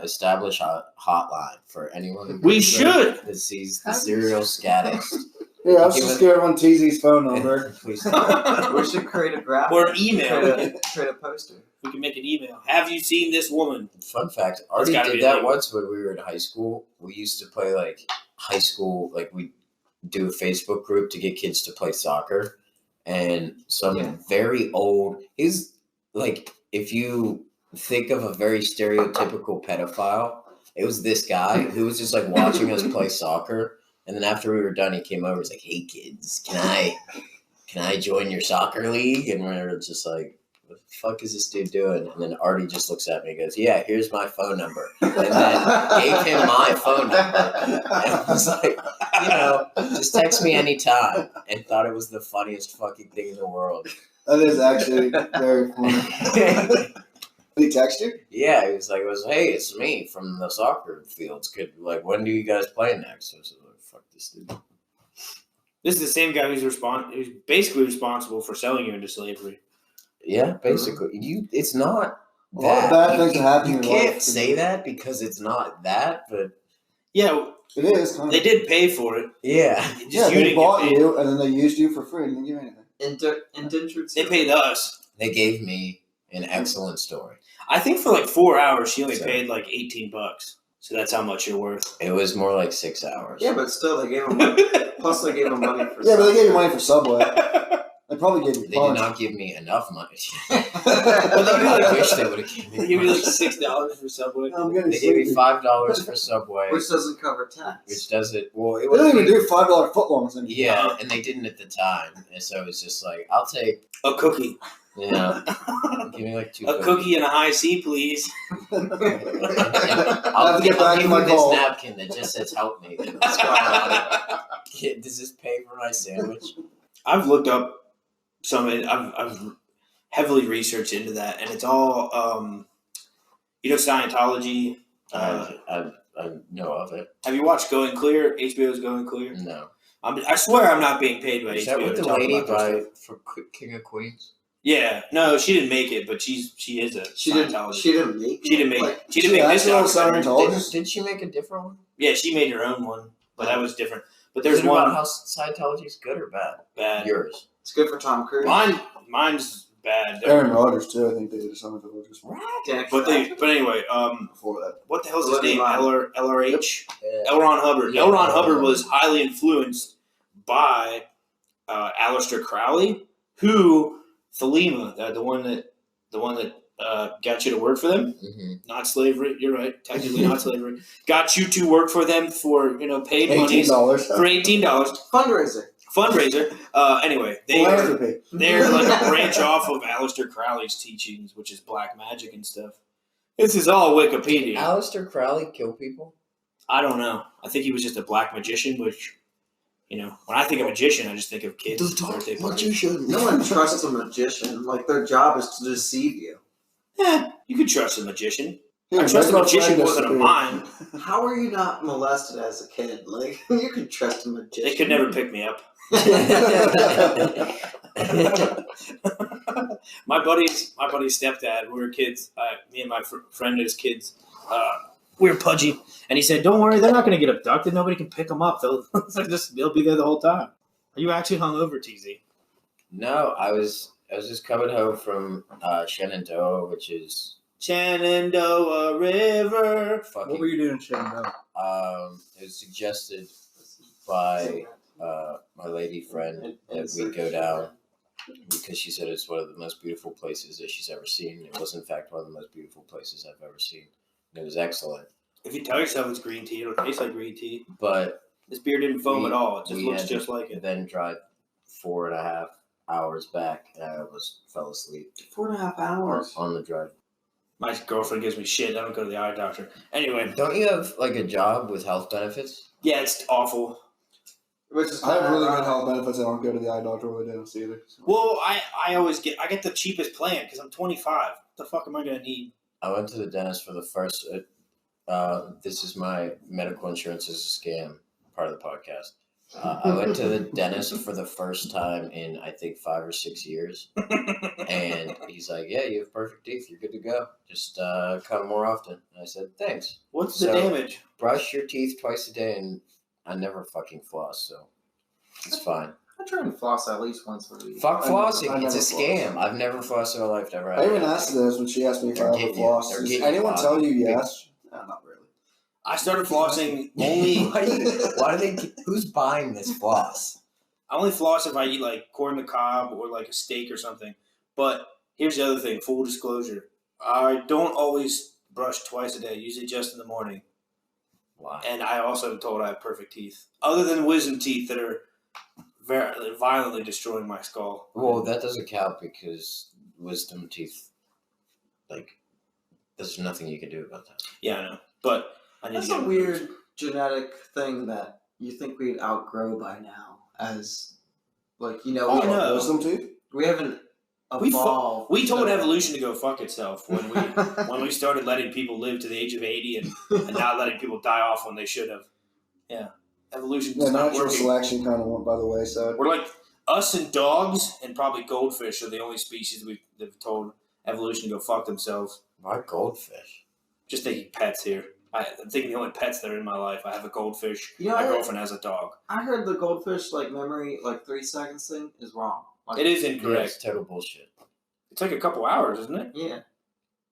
[SPEAKER 3] establish a hotline for anyone
[SPEAKER 1] We should.
[SPEAKER 3] that sees the serial scatist.
[SPEAKER 2] Yeah, I was just scared on TZ's phone number.
[SPEAKER 3] Please.
[SPEAKER 4] We should create a graphic.
[SPEAKER 1] Or email.
[SPEAKER 4] Create a poster.
[SPEAKER 1] We can make an email. Have you seen this woman?
[SPEAKER 3] Fun fact, Artie
[SPEAKER 1] gotta
[SPEAKER 3] did
[SPEAKER 1] be
[SPEAKER 3] that
[SPEAKER 1] illegal.
[SPEAKER 3] once when we were in high school. We used to play like high school, like we do a Facebook group to get kids to play soccer. And some very old, he's like, if you think of a very stereotypical pedophile, it was this guy who was just like watching us play soccer. And then after we were done, he came over. He's like, "Hey kids, can I join your soccer league?" And we're just like, "What the fuck is this dude doing?" And then Artie just looks at me and goes, "Yeah, here's my phone number." And then gave him my phone number. And was like, you know, just text me anytime. And thought it was the funniest fucking thing in the world.
[SPEAKER 2] That is actually very funny. Did he text you?
[SPEAKER 3] Yeah, he was like, "Hey, it's me from the soccer fields. When do you guys play next?" I was like, "Fuck this dude."
[SPEAKER 1] This is the same guy who's basically responsible for selling you into slavery.
[SPEAKER 3] Yeah, basically. It's not
[SPEAKER 2] A lot of bad things are happening
[SPEAKER 3] You
[SPEAKER 2] in
[SPEAKER 3] can't
[SPEAKER 2] life.
[SPEAKER 3] say that because it's not that, but
[SPEAKER 1] Yeah,
[SPEAKER 2] It is. Kind of.
[SPEAKER 1] they did pay for it.
[SPEAKER 3] yeah.
[SPEAKER 1] Just
[SPEAKER 2] Yeah,
[SPEAKER 1] you
[SPEAKER 2] they
[SPEAKER 1] didn't
[SPEAKER 2] bought
[SPEAKER 1] get paid.
[SPEAKER 2] you, and then they used you for free and didn't give you anything.
[SPEAKER 4] Indentured.
[SPEAKER 1] They paid us.
[SPEAKER 3] They gave me an excellent story.
[SPEAKER 1] I think for like 4 hours, she only
[SPEAKER 3] So-
[SPEAKER 1] paid like $18. So that's how much you're worth.
[SPEAKER 3] It was more like 6 hours.
[SPEAKER 4] Yeah, but still, they gave him money. Plus, they gave him money for.
[SPEAKER 2] Yeah, but they gave you money for Subway. They probably gave you
[SPEAKER 3] They did
[SPEAKER 2] punch.
[SPEAKER 3] not give me enough money.
[SPEAKER 1] Well,
[SPEAKER 3] I wish they would have given
[SPEAKER 1] They
[SPEAKER 3] me
[SPEAKER 1] give you like
[SPEAKER 3] money.
[SPEAKER 1] $6 for Subway.
[SPEAKER 2] I'm getting
[SPEAKER 3] They gave me
[SPEAKER 2] sleepy.
[SPEAKER 3] $5 for Subway,
[SPEAKER 4] Which doesn't cover tax.
[SPEAKER 3] which does it. Well, it
[SPEAKER 2] They don't even
[SPEAKER 3] was.
[SPEAKER 2] do $5 footlongs anymore.
[SPEAKER 3] Yeah, and they didn't at the time. And so it's just like, I'll take,
[SPEAKER 1] A cookie.
[SPEAKER 3] you know, give me like 2
[SPEAKER 1] A cookie and a high C, please.
[SPEAKER 3] I'll
[SPEAKER 2] have to get back to
[SPEAKER 3] give
[SPEAKER 2] my
[SPEAKER 3] you this
[SPEAKER 2] call.
[SPEAKER 3] napkin that just says "help me." And it's does this pay for my sandwich?
[SPEAKER 1] I've looked up I've heavily researched into that, and it's all Scientology.
[SPEAKER 3] I I know of it.
[SPEAKER 1] Have you watched Going Clear? HBO's Going Clear.
[SPEAKER 3] No.
[SPEAKER 1] I swear I'm not being paid by
[SPEAKER 3] Is
[SPEAKER 1] HBO
[SPEAKER 3] that with
[SPEAKER 1] to
[SPEAKER 3] the
[SPEAKER 1] talk
[SPEAKER 3] lady
[SPEAKER 1] about this stuff.
[SPEAKER 3] for King of Queens?
[SPEAKER 1] Yeah, no, she didn't make it, but she is a Scientologist.
[SPEAKER 4] She didn't make it.
[SPEAKER 1] She didn't make.
[SPEAKER 4] Like,
[SPEAKER 1] She didn't make this
[SPEAKER 2] actual
[SPEAKER 1] documentary.
[SPEAKER 2] Scientologist?
[SPEAKER 3] Did she make a different one?
[SPEAKER 1] Yeah, she made her own one, but that was different. But
[SPEAKER 3] Is
[SPEAKER 1] there's
[SPEAKER 3] it about
[SPEAKER 1] one
[SPEAKER 3] how Scientology is good or bad?
[SPEAKER 1] bad.
[SPEAKER 3] Yours.
[SPEAKER 4] It's good for Tom Cruise.
[SPEAKER 1] Mine's bad.
[SPEAKER 2] Aaron Rodgers too. I think they did a Scientologist one
[SPEAKER 1] But anyway,
[SPEAKER 2] before that.
[SPEAKER 1] what the hell's his
[SPEAKER 4] Living
[SPEAKER 1] name?
[SPEAKER 4] Line.
[SPEAKER 1] LRH.
[SPEAKER 3] Yeah.
[SPEAKER 1] L. Ron Hubbard.
[SPEAKER 3] Yeah,
[SPEAKER 1] L. Ron
[SPEAKER 3] L.
[SPEAKER 1] Hubbard
[SPEAKER 3] Ron.
[SPEAKER 1] was highly influenced by Aleister Crowley, who Thelema, the one that got you to work for them.
[SPEAKER 3] Mm-hmm.
[SPEAKER 1] Not slavery. You're right. Technically not slavery. Got you to work for them for paid money
[SPEAKER 2] $18.
[SPEAKER 1] for $18
[SPEAKER 4] Fundraiser.
[SPEAKER 1] fundraiser. Anyway,
[SPEAKER 2] Philanthropy.
[SPEAKER 1] they're like a branch off of Aleister Crowley's teachings, which is black magic and stuff. This is all Wikipedia.
[SPEAKER 3] Aleister Crowley kill people?
[SPEAKER 1] I don't know. I think he was just a black magician, which, when I think of magician, I just think of kids' birthday parties.
[SPEAKER 4] No one trusts a magician. Like, their job is to deceive you.
[SPEAKER 1] Yeah, you could trust a magician.
[SPEAKER 2] Here,
[SPEAKER 1] I trust a
[SPEAKER 2] make my
[SPEAKER 1] magician
[SPEAKER 2] friend
[SPEAKER 1] more than a
[SPEAKER 2] disappear.
[SPEAKER 1] mime.
[SPEAKER 4] How are you not molested as a kid? Like, you could trust a magician.
[SPEAKER 1] They could never pick me up. My buddy's stepdad. We were kids. Me and my friend and his kids. We were pudgy, and he said, "Don't worry, they're not going to get abducted. Nobody can pick them up. They'll be there the whole time." Are you actually hungover, TZ?
[SPEAKER 3] No, I was just coming home from Shenandoah, which is
[SPEAKER 1] Shenandoah River.
[SPEAKER 3] fucking.
[SPEAKER 2] What were you doing in Shenandoah?
[SPEAKER 3] It was suggested by my lady friend that we go down because she said it's one of the most beautiful places that she's ever seen. It was in fact one of the most beautiful places I've ever seen. It was excellent.
[SPEAKER 1] If you tell yourself it's green tea, it'll taste like green tea.
[SPEAKER 3] But
[SPEAKER 1] This beer didn't foam at all. It just
[SPEAKER 3] we
[SPEAKER 1] looks
[SPEAKER 3] had
[SPEAKER 1] just
[SPEAKER 3] to
[SPEAKER 1] like it.
[SPEAKER 3] Then drive 4.5 hours back, and I fell asleep
[SPEAKER 4] 4.5 hours.
[SPEAKER 3] on the drive.
[SPEAKER 1] My girlfriend gives me shit. I don't go to the eye doctor. Anyway,
[SPEAKER 3] Don't you have like a job with health benefits?
[SPEAKER 1] yeah, it's awful.
[SPEAKER 4] Which is
[SPEAKER 2] I have really good
[SPEAKER 4] ironic.
[SPEAKER 2] health benefits. I don't go to the eye doctor really didn't either. So.
[SPEAKER 1] Well, I always get the cheapest plan because I'm 25. What the fuck am I gonna need?
[SPEAKER 3] I went to the dentist for the first. This is my medical insurance is a scam part of the podcast. I went to the dentist for the first time in I think 5 or 6 years, and he's like, "Yeah, you have perfect teeth. You're good to go. Just come more often." And I said, "Thanks."
[SPEAKER 1] What's the
[SPEAKER 3] So-
[SPEAKER 1] damage?
[SPEAKER 3] Brush your teeth twice a day, and I never fucking floss, so it's fine.
[SPEAKER 4] I try and floss at least once a week.
[SPEAKER 3] Fuck
[SPEAKER 2] I
[SPEAKER 3] flossing. It's a
[SPEAKER 2] never
[SPEAKER 3] scam.
[SPEAKER 2] floss.
[SPEAKER 3] I've never flossed in my life. Never.
[SPEAKER 2] I even asked this when she asked me if
[SPEAKER 3] They're
[SPEAKER 2] I ever
[SPEAKER 3] getting you.
[SPEAKER 2] floss.
[SPEAKER 3] They're
[SPEAKER 2] Does
[SPEAKER 3] getting you,
[SPEAKER 2] anyone
[SPEAKER 3] Bob.
[SPEAKER 2] tell you yes? No, not really.
[SPEAKER 1] I started flossing only.
[SPEAKER 3] Why do they? Who's buying this floss?
[SPEAKER 1] I only floss if I eat like corn on the cob or like a steak or something. But here's the other thing. Full disclosure: I don't always brush twice a day. Usually just in the morning.
[SPEAKER 3] Why?
[SPEAKER 1] And I also am told I have perfect teeth, other than wisdom teeth that are very violently destroying my skull.
[SPEAKER 3] Well, that doesn't count because wisdom teeth, like, there's nothing you can do about that.
[SPEAKER 1] Yeah, I know, but I need
[SPEAKER 4] That's
[SPEAKER 1] to get
[SPEAKER 4] a
[SPEAKER 1] it
[SPEAKER 4] weird
[SPEAKER 1] removed.
[SPEAKER 4] genetic thing that you think we'd outgrow by now. As, like, you know,
[SPEAKER 1] Oh,
[SPEAKER 4] we,
[SPEAKER 1] no.
[SPEAKER 2] Wisdom teeth?
[SPEAKER 4] we haven't
[SPEAKER 1] We
[SPEAKER 4] evolved.
[SPEAKER 1] We told
[SPEAKER 4] to-
[SPEAKER 1] evolution to go fuck itself when we started letting people live to the age of 80 and not letting people die off when they should have. Yeah, evolution's
[SPEAKER 2] Yeah,
[SPEAKER 1] not
[SPEAKER 2] natural
[SPEAKER 1] working.
[SPEAKER 2] selection kind of went by the wayside.
[SPEAKER 1] We're like us and dogs and probably goldfish are the only species we've told evolution to go fuck themselves.
[SPEAKER 3] Why goldfish?
[SPEAKER 1] Just thinking pets here. I'm thinking the only pets that are in my life. I have a goldfish.
[SPEAKER 4] You know,
[SPEAKER 1] My
[SPEAKER 4] I-
[SPEAKER 1] girlfriend has a dog.
[SPEAKER 4] I heard the goldfish, like, memory, like, 3 seconds thing is wrong. Like,
[SPEAKER 1] It is
[SPEAKER 3] Yeah,
[SPEAKER 1] incorrect.
[SPEAKER 3] it's total bullshit.
[SPEAKER 1] It's like a couple hours, isn't it?
[SPEAKER 4] Yeah.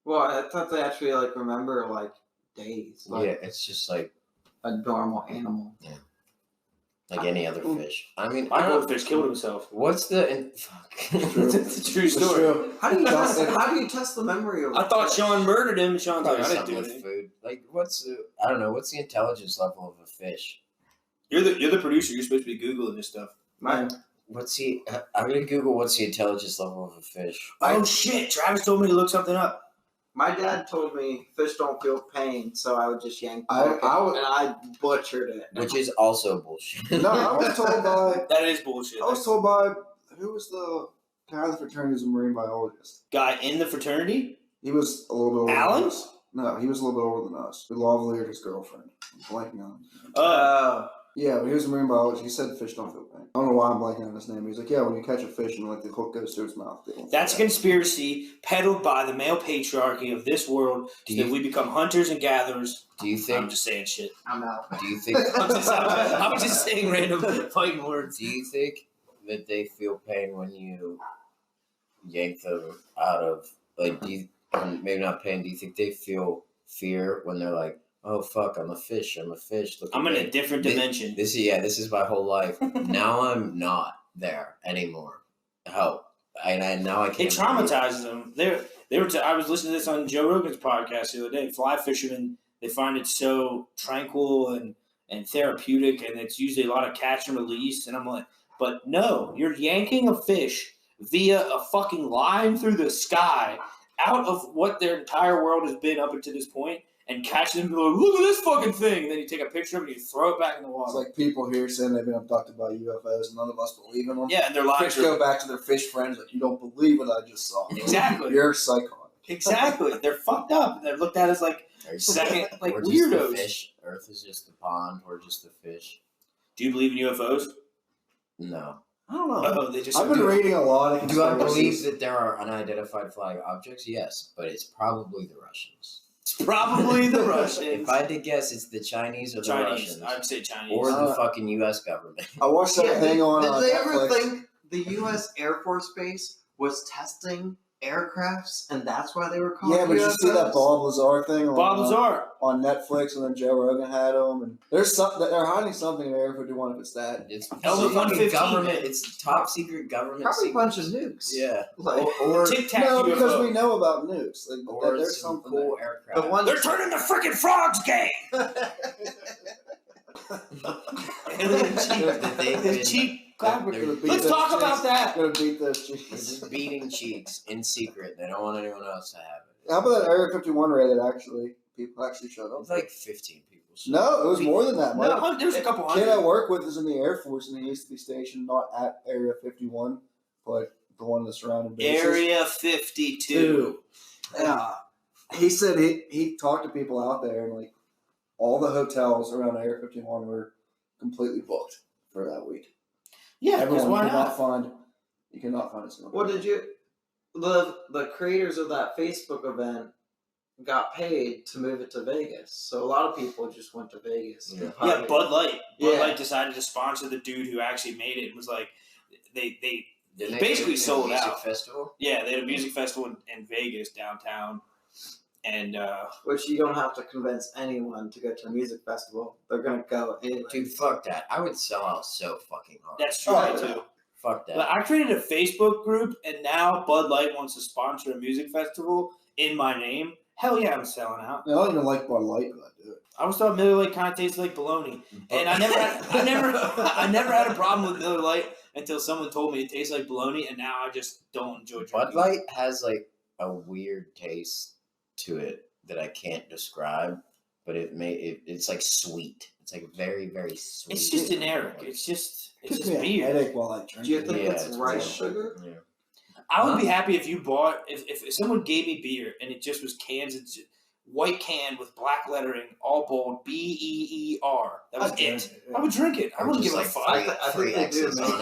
[SPEAKER 4] Well, I thought they actually, like, remember, like, days. Like,
[SPEAKER 3] Yeah, it's just like
[SPEAKER 4] a normal animal.
[SPEAKER 3] any other fish. I mean,
[SPEAKER 1] My
[SPEAKER 3] I don't.
[SPEAKER 1] goldfish killed himself.
[SPEAKER 3] What's the fuck?
[SPEAKER 1] It's a true
[SPEAKER 2] It's
[SPEAKER 1] story.
[SPEAKER 2] true.
[SPEAKER 4] How do you test the memory of
[SPEAKER 1] I thought
[SPEAKER 4] fish?
[SPEAKER 1] Sean murdered him. Sean's like,
[SPEAKER 3] Probably
[SPEAKER 1] I didn't
[SPEAKER 3] something
[SPEAKER 1] do
[SPEAKER 3] with
[SPEAKER 1] anything.
[SPEAKER 3] food. Like, I don't know. What's the intelligence level of a fish?
[SPEAKER 1] You're the producer. You're supposed to be Googling this stuff.
[SPEAKER 4] My,
[SPEAKER 3] I'm gonna Google what's the intelligence level of a fish.
[SPEAKER 1] Oh shit! Travis told me to look something up.
[SPEAKER 4] my dad told me fish don't feel pain, so I would just yank
[SPEAKER 2] I
[SPEAKER 4] back,
[SPEAKER 2] would-
[SPEAKER 4] and I butchered it.
[SPEAKER 3] Which is also bullshit.
[SPEAKER 2] No, I was told by
[SPEAKER 1] That is bullshit.
[SPEAKER 2] who was the guy in the fraternity who's a marine biologist?
[SPEAKER 1] Guy in the fraternity.
[SPEAKER 2] He was a little bit older than
[SPEAKER 1] Alan?
[SPEAKER 2] us. No, he was a little bit older than us. We lava layered his girlfriend. I'm blanking on him. Yeah, but he was a marine biologist. He said fish don't feel pain. I don't know why I'm blanking on his name. He's like, yeah, when you catch a fish and like the hook goes through its mouth. They don't
[SPEAKER 1] That's a
[SPEAKER 2] feel
[SPEAKER 1] conspiracy peddled by the male patriarchy of this world so that we become hunters and gatherers.
[SPEAKER 3] Do you think?
[SPEAKER 1] I'm just saying shit.
[SPEAKER 4] I'm out.
[SPEAKER 3] Do you think?
[SPEAKER 1] I'm just saying random fighting words.
[SPEAKER 3] Do you think that they feel pain when you yank them out of like? Maybe not pain. Do you think they feel fear when they're like, "Oh fuck, I'm a fish. I'm a fish. Look,
[SPEAKER 1] I'm in a different dimension."
[SPEAKER 3] This is my whole life. Now I'm not there anymore. Help! Now I can't.
[SPEAKER 1] It traumatizes them. I was listening to this on Joe Rogan's podcast the other day. Fly fishermen, they find it so tranquil and therapeutic, and it's usually a lot of catch and release. And I'm like, but no, you're yanking a fish via a fucking line through the sky out of what their entire world has been up until this point, and catching them and be like, look at this fucking thing. And then you take a picture of it and you throw it back in the water.
[SPEAKER 2] It's like people here saying they've been abducted by UFOs and none of us believe in them.
[SPEAKER 1] Yeah, and their lives
[SPEAKER 2] Fish go back to their fish friends like, you don't believe what I just saw.
[SPEAKER 1] Exactly.
[SPEAKER 2] You're psychotic.
[SPEAKER 1] Exactly. They're fucked up. They're looked at as like second, like
[SPEAKER 3] we're
[SPEAKER 1] weirdos.
[SPEAKER 3] Just the fish. Earth is just the pond. We're just the fish.
[SPEAKER 1] Do you believe in UFOs?
[SPEAKER 3] No.
[SPEAKER 2] I don't know.
[SPEAKER 1] Oh, they just.
[SPEAKER 2] I've been reading a lot of
[SPEAKER 3] Do I
[SPEAKER 2] conspiracies.
[SPEAKER 3] believe that there are unidentified flying objects? Yes, but it's probably the Russians.
[SPEAKER 1] It's probably the Russians.
[SPEAKER 3] If I had to guess, it's the Chinese or the
[SPEAKER 1] Chinese.
[SPEAKER 3] Russians.
[SPEAKER 1] I'd say Chinese.
[SPEAKER 3] Or the fucking U.S. government.
[SPEAKER 2] I watched that thing on
[SPEAKER 4] Did they ever
[SPEAKER 2] Netflix.
[SPEAKER 4] think the U.S. Air Force Base was testing aircrafts, and that's why they were called
[SPEAKER 2] Yeah, but you see that
[SPEAKER 4] UFOs?
[SPEAKER 2] Bob Lazar thing on,
[SPEAKER 1] Bob Lazar.
[SPEAKER 2] on Netflix, and then Joe Rogan had him, and there's something they're hiding something in Area 51 if it's that.
[SPEAKER 3] It's
[SPEAKER 1] Elvis
[SPEAKER 3] fucking
[SPEAKER 1] 115.
[SPEAKER 3] government. It's top secret government.
[SPEAKER 4] Probably a
[SPEAKER 3] secret.
[SPEAKER 4] bunch of nukes.
[SPEAKER 3] Yeah.
[SPEAKER 4] Like,
[SPEAKER 3] Or
[SPEAKER 1] Tic Tac
[SPEAKER 2] No, because
[SPEAKER 1] UFO.
[SPEAKER 2] we know about nukes. Like,
[SPEAKER 3] or
[SPEAKER 2] there's
[SPEAKER 3] some
[SPEAKER 2] something
[SPEAKER 3] cool
[SPEAKER 2] there.
[SPEAKER 3] aircraft.
[SPEAKER 4] the one
[SPEAKER 1] They're turning the freaking frogs gay. Alien cheek.
[SPEAKER 3] That they've
[SPEAKER 1] His
[SPEAKER 3] been-
[SPEAKER 1] cheek.
[SPEAKER 3] that
[SPEAKER 2] We're
[SPEAKER 3] they're-
[SPEAKER 2] gonna beat
[SPEAKER 1] Let's
[SPEAKER 2] those
[SPEAKER 1] talk
[SPEAKER 2] chicks.
[SPEAKER 1] about that.
[SPEAKER 2] Gonna beat those
[SPEAKER 3] They're
[SPEAKER 2] cheeks.
[SPEAKER 3] just beating cheeks in secret. They don't want anyone else to have it.
[SPEAKER 2] How about that Area 51 raid that actually people actually showed up?
[SPEAKER 3] It's like 15 people.
[SPEAKER 2] No, it was more than that. Mike.
[SPEAKER 1] No, there's a couple
[SPEAKER 2] The kid I
[SPEAKER 1] hundred.
[SPEAKER 2] work with is in the Air Force, and he used to be stationed not at Area 51, but the one in the surrounding bases.
[SPEAKER 1] Area 52.
[SPEAKER 2] Yeah. He said he talked to people out there, and like all the hotels around Area 51 were completely booked for that week.
[SPEAKER 1] Yeah, because
[SPEAKER 2] Everyone
[SPEAKER 1] why
[SPEAKER 2] you cannot find a single.
[SPEAKER 4] What did you? The creators of that Facebook event got paid to move it to Vegas, so a lot of people just went to Vegas.
[SPEAKER 3] Yeah.
[SPEAKER 1] Yeah, Bud Light. Bud
[SPEAKER 4] Yeah.
[SPEAKER 1] Light decided to sponsor the dude who actually made it. It was like they
[SPEAKER 3] Didn't they
[SPEAKER 1] basically
[SPEAKER 3] do a
[SPEAKER 1] sold
[SPEAKER 3] music
[SPEAKER 1] out.
[SPEAKER 3] festival?
[SPEAKER 1] Yeah, they had a music festival in Vegas downtown, and
[SPEAKER 4] Which you don't have to convince anyone to go to a music festival; they're gonna go anyway.
[SPEAKER 3] Dude, fuck that. I would sell out so fucking hard.
[SPEAKER 1] that's true
[SPEAKER 2] Oh,
[SPEAKER 1] too.
[SPEAKER 3] Fuck that.
[SPEAKER 1] But I created a Facebook group, and now Bud Light wants to sponsor a music festival in my name. Hell yeah, I'm selling out.
[SPEAKER 2] I don't even like Bud Light, but I do it.
[SPEAKER 1] I was thought Miller Lite kind of tastes like bologna, and I never had a problem with Miller Lite until someone told me it tastes like bologna, and now I just don't enjoy drinking.
[SPEAKER 3] Bud Light has like a weird taste to it that I can't describe, but it's like sweet. It's like very, very sweet.
[SPEAKER 1] It's just generic. It's just
[SPEAKER 2] Gives me a
[SPEAKER 1] beer.
[SPEAKER 2] headache while I drink
[SPEAKER 4] Do you
[SPEAKER 2] it.
[SPEAKER 4] think
[SPEAKER 3] Yeah,
[SPEAKER 4] it's
[SPEAKER 3] it's
[SPEAKER 4] rice
[SPEAKER 3] weird.
[SPEAKER 4] sugar?
[SPEAKER 3] Yeah.
[SPEAKER 1] I would be happy if you bought if someone gave me beer and it just was cans, it's white can with black lettering, all bold, BEER. That was
[SPEAKER 2] I'd
[SPEAKER 1] it.
[SPEAKER 2] drink it, yeah.
[SPEAKER 1] I would drink it. I
[SPEAKER 3] Or
[SPEAKER 1] wouldn't
[SPEAKER 3] just
[SPEAKER 1] give a fuck.
[SPEAKER 4] I
[SPEAKER 3] three
[SPEAKER 4] think they do,
[SPEAKER 3] X's
[SPEAKER 4] man.
[SPEAKER 3] on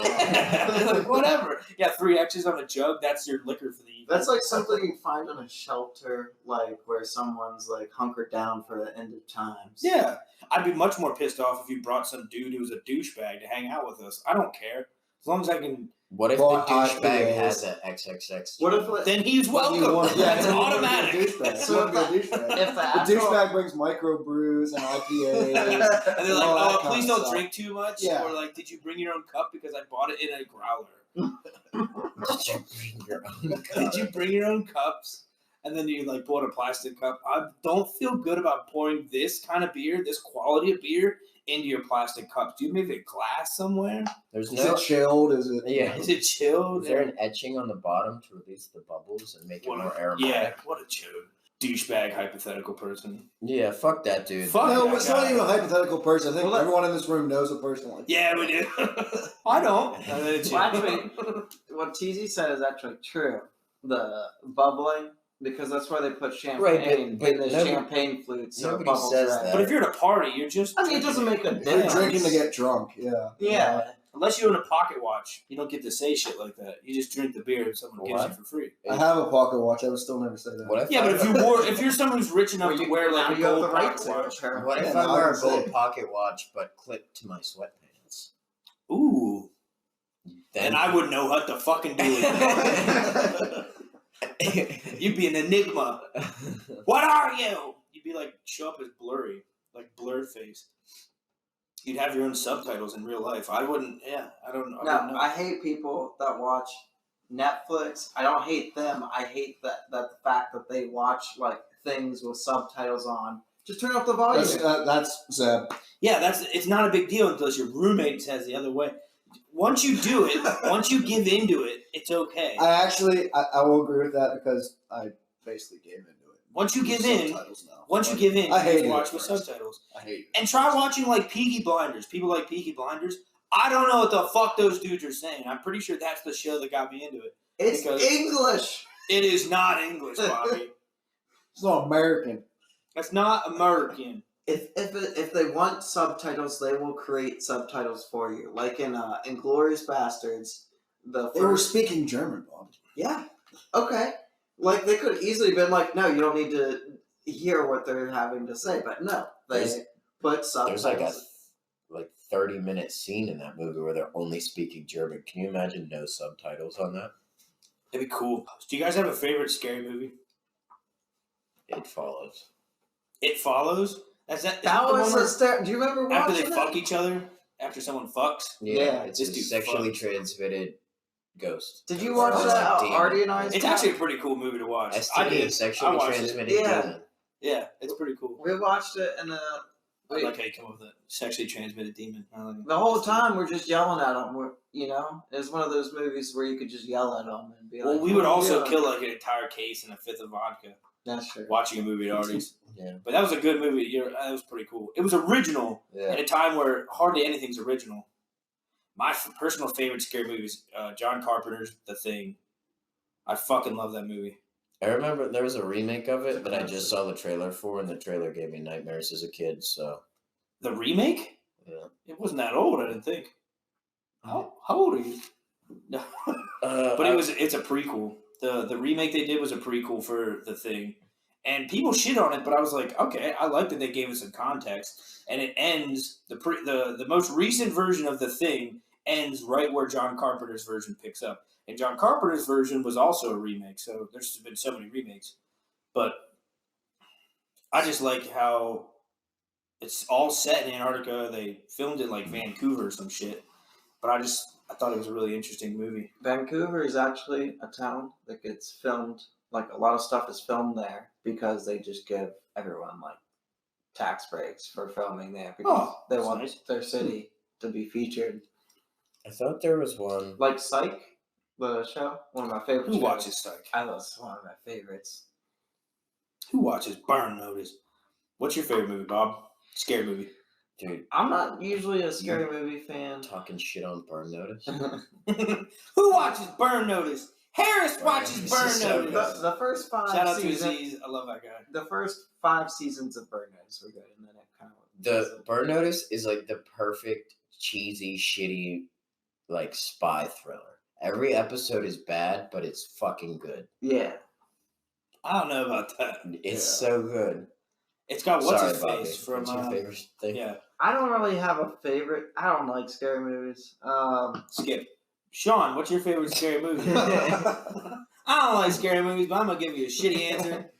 [SPEAKER 3] it.
[SPEAKER 1] Like, whatever. Yeah, 3 X's on a jug. That's your liquor for the evening.
[SPEAKER 4] That's like something you find in a shelter, like where someone's like hunkered down for the end of times.
[SPEAKER 1] Yeah, I'd be much more pissed off if you brought some dude who was a douchebag to hang out with us. I don't care as long as I can.
[SPEAKER 3] What if
[SPEAKER 2] Well,
[SPEAKER 3] the douchebag
[SPEAKER 2] IPAs.
[SPEAKER 3] has an XXX?
[SPEAKER 4] What if like,
[SPEAKER 1] Then he's welcome. That's automatic.
[SPEAKER 4] So
[SPEAKER 2] So
[SPEAKER 4] if the
[SPEAKER 2] the
[SPEAKER 4] actual
[SPEAKER 2] douchebag brings micro brews and IPAs.
[SPEAKER 1] And they're like,
[SPEAKER 2] all that
[SPEAKER 1] "Oh,
[SPEAKER 2] kind
[SPEAKER 1] please
[SPEAKER 2] of
[SPEAKER 1] don't
[SPEAKER 2] stuff.
[SPEAKER 1] drink too much."
[SPEAKER 2] Yeah.
[SPEAKER 1] Or like, "Did you bring your own cup because I bought it in a growler?"
[SPEAKER 3] Did you bring your own
[SPEAKER 1] Did
[SPEAKER 3] cup?
[SPEAKER 1] you bring your own cups? And then you like bought a plastic cup. I don't feel good about pouring this kind of beer, this quality of beer, into your plastic cups. Do you make it glass somewhere?
[SPEAKER 3] There's
[SPEAKER 2] Is
[SPEAKER 3] no.
[SPEAKER 2] it chilled? Is it?
[SPEAKER 3] Yeah.
[SPEAKER 1] Is it chilled?
[SPEAKER 3] Is there an etching on the bottom to release the bubbles and make it
[SPEAKER 1] What
[SPEAKER 3] more
[SPEAKER 1] a,
[SPEAKER 3] aromatic?
[SPEAKER 1] yeah, what a chode. Douchebag hypothetical person.
[SPEAKER 3] Yeah, fuck that dude.
[SPEAKER 1] Fuck
[SPEAKER 2] No,
[SPEAKER 1] that
[SPEAKER 2] it's not
[SPEAKER 1] guy.
[SPEAKER 2] even a hypothetical person. I think
[SPEAKER 4] Well,
[SPEAKER 2] everyone in this room knows a person like that.
[SPEAKER 1] Yeah, we do. I don't. And then it's
[SPEAKER 4] Well, actually, what TZ said is actually true. The bubbling Because that's why they put champagne
[SPEAKER 3] Right, but
[SPEAKER 4] in the
[SPEAKER 3] nobody-
[SPEAKER 4] champagne flute, so it
[SPEAKER 3] nobody
[SPEAKER 4] bubbles
[SPEAKER 3] says
[SPEAKER 4] red.
[SPEAKER 3] that.
[SPEAKER 1] But if you're at a party, you're just.
[SPEAKER 4] I mean, it doesn't make a
[SPEAKER 2] If you're
[SPEAKER 4] difference.
[SPEAKER 2] drinking to get drunk, yeah.
[SPEAKER 4] Yeah.
[SPEAKER 1] Unless you own a pocket watch, you don't get to say shit like that. You just drink the beer and someone gives
[SPEAKER 3] What?
[SPEAKER 1] you for free.
[SPEAKER 2] I have a pocket watch. I would still never say that.
[SPEAKER 3] What if
[SPEAKER 1] Yeah,
[SPEAKER 3] I,
[SPEAKER 1] but if you're someone who's rich enough to wear
[SPEAKER 4] now
[SPEAKER 1] like a
[SPEAKER 4] you have
[SPEAKER 1] gold
[SPEAKER 4] the right
[SPEAKER 1] pocket
[SPEAKER 4] to,
[SPEAKER 1] watch,
[SPEAKER 4] apparently.
[SPEAKER 3] what if
[SPEAKER 2] Yeah,
[SPEAKER 3] I
[SPEAKER 2] no,
[SPEAKER 3] wear
[SPEAKER 2] I
[SPEAKER 3] a
[SPEAKER 2] can
[SPEAKER 3] gold
[SPEAKER 2] say.
[SPEAKER 3] pocket watch but clipped to my sweatpants?
[SPEAKER 1] ooh, then I wouldn't know what to fucking do with it. You'd be an enigma. What are you? You'd be like show up as blurry, like blurred face. You'd have your own subtitles in real life. I wouldn't. Yeah, I don't know.
[SPEAKER 4] No, I hate people that watch Netflix. I don't hate them. I hate that the fact that they watch like things with subtitles on. Just turn up the volume.
[SPEAKER 2] That's Zeb.
[SPEAKER 1] Yeah, it's not a big deal unless your roommate says the other way. Once you do it, once you give into it, it's okay.
[SPEAKER 2] I will agree with that because I basically gave into it.
[SPEAKER 1] Once you give in,
[SPEAKER 2] Subtitles now.
[SPEAKER 1] once you give in,
[SPEAKER 2] I
[SPEAKER 1] you
[SPEAKER 2] hate
[SPEAKER 1] just
[SPEAKER 2] it
[SPEAKER 1] watch
[SPEAKER 2] at
[SPEAKER 1] with
[SPEAKER 2] first.
[SPEAKER 1] subtitles.
[SPEAKER 2] I hate it.
[SPEAKER 1] And try watching like Peaky Blinders. People like Peaky Blinders. I don't know what the fuck those dudes are saying. I'm pretty sure that's the show that got me into it.
[SPEAKER 4] It's
[SPEAKER 1] because-
[SPEAKER 4] English.
[SPEAKER 1] It is not English, Bobby.
[SPEAKER 2] It's not American.
[SPEAKER 1] That's not American.
[SPEAKER 4] If they want subtitles, they will create subtitles for you. Like in Inglourious Bastards, the
[SPEAKER 2] They were
[SPEAKER 4] first
[SPEAKER 2] speaking German, Bob.
[SPEAKER 4] yeah, okay. Like they could easily been like, no, you don't need to hear what they're having to say, but no, they put subtitles.
[SPEAKER 3] There's like 30-minute scene in that movie where they're only speaking German. Can you imagine no subtitles on that?
[SPEAKER 1] It'd be cool. Do you guys have a favorite scary movie?
[SPEAKER 3] It follows.
[SPEAKER 1] It Follows? Is that
[SPEAKER 4] That
[SPEAKER 1] the
[SPEAKER 4] was
[SPEAKER 1] one where
[SPEAKER 4] a stare. Do you remember
[SPEAKER 1] after
[SPEAKER 4] watching
[SPEAKER 1] they
[SPEAKER 4] that?
[SPEAKER 1] fuck each other? After someone fucks?
[SPEAKER 4] Yeah,
[SPEAKER 3] it's
[SPEAKER 1] this
[SPEAKER 3] a
[SPEAKER 1] dude
[SPEAKER 3] sexually
[SPEAKER 1] fucks.
[SPEAKER 3] transmitted ghost.
[SPEAKER 4] Did you watch
[SPEAKER 3] It's
[SPEAKER 4] that?
[SPEAKER 3] a demon.
[SPEAKER 4] Artie and I.
[SPEAKER 1] It's actually a pretty cool movie to watch. I
[SPEAKER 3] STD,
[SPEAKER 1] did.
[SPEAKER 3] sexually
[SPEAKER 1] I watched it.
[SPEAKER 3] transmitted
[SPEAKER 4] Yeah.
[SPEAKER 3] demon.
[SPEAKER 1] Yeah, it's pretty cool.
[SPEAKER 4] We watched it, and
[SPEAKER 1] I like how you come up with that sexually transmitted demon. I like it.
[SPEAKER 4] the whole time we're just yelling at them. It's one of those movies where you could just yell at them and be like.
[SPEAKER 1] Well, we
[SPEAKER 4] "What
[SPEAKER 1] would
[SPEAKER 4] are you
[SPEAKER 1] also
[SPEAKER 4] doing?"
[SPEAKER 1] kill like an entire case and a fifth of vodka
[SPEAKER 4] That's true.
[SPEAKER 1] watching a movie at Artie's.
[SPEAKER 3] Yeah.
[SPEAKER 1] But that was a good movie. That was pretty cool. It was original at a time where hardly anything's original. My personal favorite scary movie is John Carpenter's The Thing. I fucking love that movie.
[SPEAKER 3] I remember there was a remake of it that I just saw the trailer for, and the trailer gave me nightmares as a kid. So
[SPEAKER 1] The remake?
[SPEAKER 3] yeah.
[SPEAKER 1] It wasn't that old, I didn't think. How old are you? No. But it's a prequel. The remake they did was a prequel for The Thing. And people shit on it, but I was like, okay, I like that they gave it some context. And it ends, the most recent version of The Thing ends right where John Carpenter's version picks up. And John Carpenter's version was also a remake, so there's been so many remakes. But I just like how it's all set in Antarctica. They filmed in like Vancouver or some shit. But I thought it was a really interesting movie.
[SPEAKER 4] Vancouver is actually a town that gets filmed. Like a lot of stuff is filmed there because they just give everyone like tax breaks for filming there because they
[SPEAKER 1] that's
[SPEAKER 4] want
[SPEAKER 1] nice.
[SPEAKER 4] their city to be featured.
[SPEAKER 3] I thought there was one.
[SPEAKER 4] Like Psych, the show, one of my favorites.
[SPEAKER 1] Who watches Psych?
[SPEAKER 4] I love it's one of my favorites.
[SPEAKER 1] Who watches Burn Notice? What's your favorite movie, Bob? Scary movie.
[SPEAKER 3] Dude,
[SPEAKER 4] I'm not usually a scary movie fan.
[SPEAKER 3] talking shit on Burn Notice.
[SPEAKER 1] Who watches Burn Notice? Harris watches
[SPEAKER 3] This
[SPEAKER 1] Burn
[SPEAKER 3] is so
[SPEAKER 1] Notice.
[SPEAKER 4] The first five
[SPEAKER 1] Shout out to
[SPEAKER 4] seasons,
[SPEAKER 1] Aziz. I love that guy.
[SPEAKER 4] the first 5 seasons of Burn Notice were good, and then it kind of
[SPEAKER 3] The Burn Notice is like the perfect cheesy, shitty, like spy thriller. Every episode is bad, but it's fucking good.
[SPEAKER 4] yeah.
[SPEAKER 1] I don't know about that.
[SPEAKER 3] It's so good.
[SPEAKER 1] It's got what's
[SPEAKER 3] Sorry,
[SPEAKER 1] his
[SPEAKER 3] Bobby.
[SPEAKER 1] face from
[SPEAKER 3] What's your favorite thing?
[SPEAKER 1] yeah.
[SPEAKER 4] I don't really have a favorite. I don't like scary movies.
[SPEAKER 1] Skip. Sean, what's your favorite scary movie? I don't like scary movies, but I'm gonna give you a shitty answer.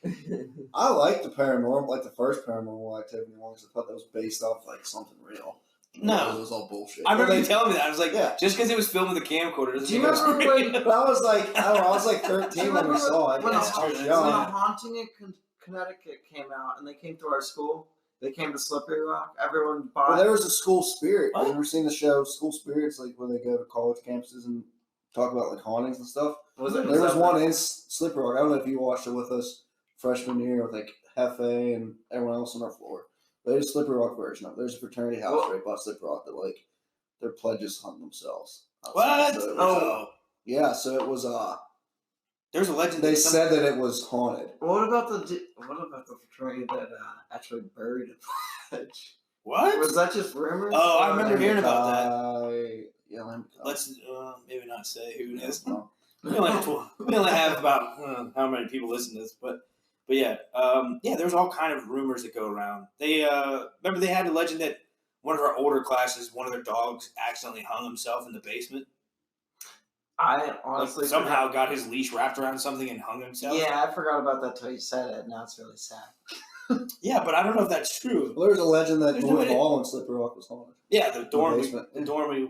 [SPEAKER 2] I like the paranormal, like the first Paranormal Activity ones. I thought that was based off like something real.
[SPEAKER 1] No.
[SPEAKER 2] It was all bullshit.
[SPEAKER 1] I remember
[SPEAKER 2] But
[SPEAKER 1] you telling me that. I was like,
[SPEAKER 2] Yeah.
[SPEAKER 1] just because it was filmed with a camcorder doesn't
[SPEAKER 4] Do you
[SPEAKER 1] mean it was
[SPEAKER 4] remember
[SPEAKER 1] real.
[SPEAKER 2] But I was like, I don't know, I was like 13 when we saw it.
[SPEAKER 4] when,
[SPEAKER 2] Yeah,
[SPEAKER 4] a,
[SPEAKER 2] I was
[SPEAKER 4] when
[SPEAKER 2] young.
[SPEAKER 4] a Haunting in Connecticut came out and they came to our school? They came to Slippery Rock. Everyone bought.
[SPEAKER 2] Well, there was a school spirit.
[SPEAKER 1] What?
[SPEAKER 2] Have you ever seen the show School Spirits? Like when they go to college campuses and talk about like hauntings and stuff.
[SPEAKER 4] was it?
[SPEAKER 2] There was one in Slippery Rock. I don't know if you watched it with us freshman year with like Hefe and everyone else on our floor. But there's a Slippery Rock version of it. There's a fraternity house
[SPEAKER 4] Well-
[SPEAKER 2] right by Slippery Rock that like their pledges hunt themselves. outside.
[SPEAKER 1] What?
[SPEAKER 2] So it was,
[SPEAKER 1] Oh.
[SPEAKER 2] yeah, so it was
[SPEAKER 1] There's a legend.
[SPEAKER 2] They
[SPEAKER 1] that
[SPEAKER 2] said that it was haunted.
[SPEAKER 4] What about the fraternity that actually buried a pledge?
[SPEAKER 1] What?
[SPEAKER 4] Was that just rumors?
[SPEAKER 1] Oh, I
[SPEAKER 4] Or-
[SPEAKER 1] remember hearing about that.
[SPEAKER 2] Yeah,
[SPEAKER 1] Let's maybe not say who it is.
[SPEAKER 2] No.
[SPEAKER 1] We only have about how many people listen to this, but yeah, there's all kind of rumors that go around. They remember they had a legend that one of our older classes, one of their dogs accidentally hung himself in the basement.
[SPEAKER 4] I honestly
[SPEAKER 1] somehow got his leash wrapped around something and hung himself.
[SPEAKER 4] Yeah, I forgot about that till you said it. Now it's really sad.
[SPEAKER 1] Yeah, but I don't know if that's true.
[SPEAKER 2] Well, there's a legend that
[SPEAKER 1] There's
[SPEAKER 2] North
[SPEAKER 1] no way-
[SPEAKER 2] Hall in Slippery Rock was haunted.
[SPEAKER 1] Yeah, the dorm
[SPEAKER 2] basement.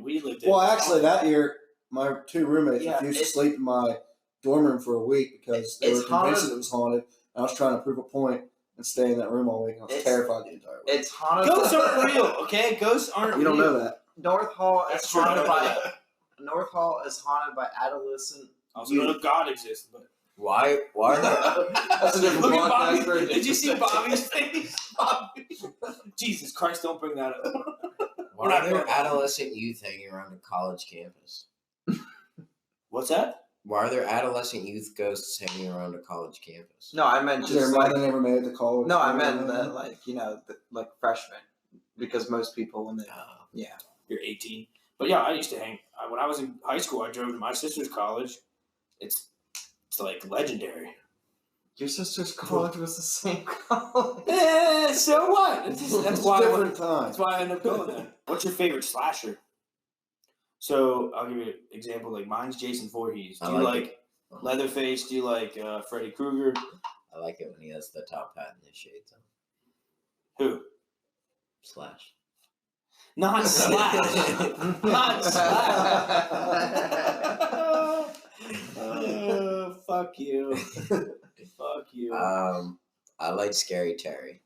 [SPEAKER 1] we lived in.
[SPEAKER 2] Well, actually, that year, my two roommates
[SPEAKER 4] Yeah,
[SPEAKER 2] refused to sleep in my dorm room for a week because they were
[SPEAKER 4] It's
[SPEAKER 2] convinced
[SPEAKER 4] haunted.
[SPEAKER 2] it was haunted. And I was trying to prove a point and stay in that room all week. And I was
[SPEAKER 4] It's-
[SPEAKER 2] terrified the entire week.
[SPEAKER 4] It's haunted.
[SPEAKER 1] Ghosts aren't real, okay? Ghosts aren't
[SPEAKER 2] You don't
[SPEAKER 1] real.
[SPEAKER 2] know that.
[SPEAKER 4] North Hall is
[SPEAKER 1] That's true. I
[SPEAKER 4] haunted
[SPEAKER 1] don't know
[SPEAKER 4] by
[SPEAKER 1] that.
[SPEAKER 4] North Hall is haunted by adolescent.
[SPEAKER 1] Also, know if God exists, but
[SPEAKER 3] Why are there,
[SPEAKER 2] That's a different
[SPEAKER 1] look at
[SPEAKER 2] podcast.
[SPEAKER 1] Bobby. Did you see Bobby's face? Bobby. Jesus Christ! Don't bring that up.
[SPEAKER 3] why are there adolescent youth hanging around a college campus?
[SPEAKER 1] What's that?
[SPEAKER 3] Why are there adolescent youth ghosts hanging around a college campus?
[SPEAKER 4] No, I meant
[SPEAKER 2] Their
[SPEAKER 4] just
[SPEAKER 2] mother
[SPEAKER 4] like
[SPEAKER 2] never made it to college.
[SPEAKER 4] no, I meant that like freshmen, because most people when they yeah.
[SPEAKER 1] You're 18. But yeah, I used to hang. When I was in high school, I drove to my sister's college. It's like legendary.
[SPEAKER 4] Your sister's college was the same college.
[SPEAKER 1] So what? That's why.
[SPEAKER 2] different time.
[SPEAKER 1] That's why I ended up going there. What's your favorite slasher? So I'll give you an example. Like mine's Jason Voorhees. Do
[SPEAKER 3] I
[SPEAKER 1] you
[SPEAKER 3] like
[SPEAKER 1] like Leatherface? Do you like Freddy Krueger?
[SPEAKER 3] I like it when he has the top hat and the shades on.
[SPEAKER 1] Who?
[SPEAKER 3] Slash.
[SPEAKER 1] Not Slash. Not Slash. Fuck you. Fuck you.
[SPEAKER 3] I like Scary Terry.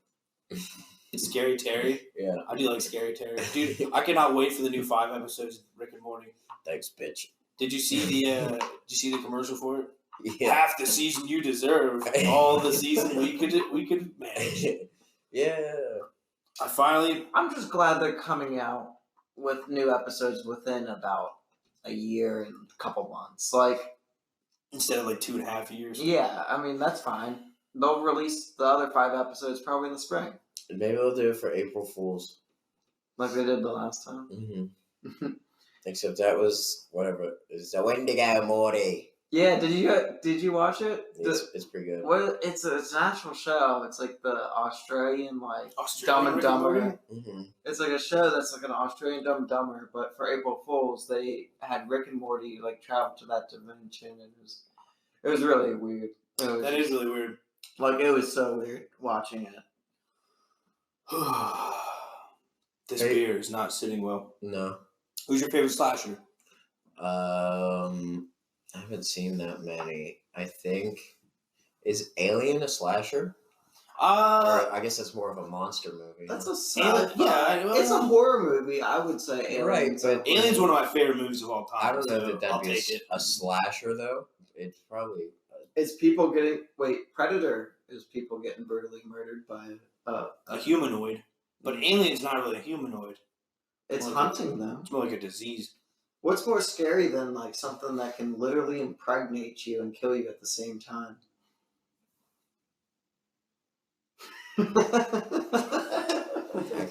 [SPEAKER 1] Scary Terry.
[SPEAKER 3] Yeah.
[SPEAKER 1] I do like Scary Terry. Dude, I cannot wait for the new 5 episodes of Rick and Morty.
[SPEAKER 3] Thanks, bitch.
[SPEAKER 1] Did you see the commercial for it?
[SPEAKER 3] Yeah.
[SPEAKER 1] Half the season you deserve, all the season we could manage.
[SPEAKER 3] Yeah.
[SPEAKER 4] I'm just glad they're coming out with new episodes within about a year and a couple months. Like,
[SPEAKER 1] Instead of like 2.5 years.
[SPEAKER 4] yeah, I mean that's fine. They'll release the other 5 episodes probably in the spring,
[SPEAKER 3] Maybe they'll do it for April Fools.
[SPEAKER 4] like they did the last time.
[SPEAKER 3] Mm-hmm. Except that was whatever. It's the Wendigo Morty.
[SPEAKER 4] Yeah, did you watch it?
[SPEAKER 3] It's pretty good.
[SPEAKER 4] It's an actual show. It's like the Australian like
[SPEAKER 1] Australian
[SPEAKER 4] Dumb and
[SPEAKER 1] Rick and Morty?
[SPEAKER 4] Dumber.
[SPEAKER 3] Mm-hmm.
[SPEAKER 4] It's like a show that's like an Australian Dumb and Dumber, but for April Fools they had Rick and Morty like travel to that dimension, and it was really weird.
[SPEAKER 1] That is really weird.
[SPEAKER 4] Like it was so weird watching it.
[SPEAKER 1] This
[SPEAKER 3] Hey.
[SPEAKER 1] beer is not sitting well.
[SPEAKER 3] No.
[SPEAKER 1] Who's your favorite slasher?
[SPEAKER 3] I haven't seen that many. I think is Alien a slasher? Or I guess that's more of a monster movie.
[SPEAKER 4] That's a
[SPEAKER 1] Alien-
[SPEAKER 4] sci-fi.
[SPEAKER 1] yeah, well-
[SPEAKER 4] It's a horror movie. I would say Alien.
[SPEAKER 3] Right, but-
[SPEAKER 1] Alien's one of my favorite movies of all time.
[SPEAKER 3] I don't know
[SPEAKER 1] so
[SPEAKER 3] that
[SPEAKER 1] I'll
[SPEAKER 3] that'd be
[SPEAKER 1] take it.
[SPEAKER 3] a slasher though. It's probably
[SPEAKER 4] It's people getting Predator is people getting brutally murdered by
[SPEAKER 1] A humanoid. But Alien's not really a humanoid.
[SPEAKER 4] It's
[SPEAKER 1] Well,
[SPEAKER 4] hunting them.
[SPEAKER 1] It's more like a disease.
[SPEAKER 4] What's more scary than like something that can literally impregnate you and kill you at the same time?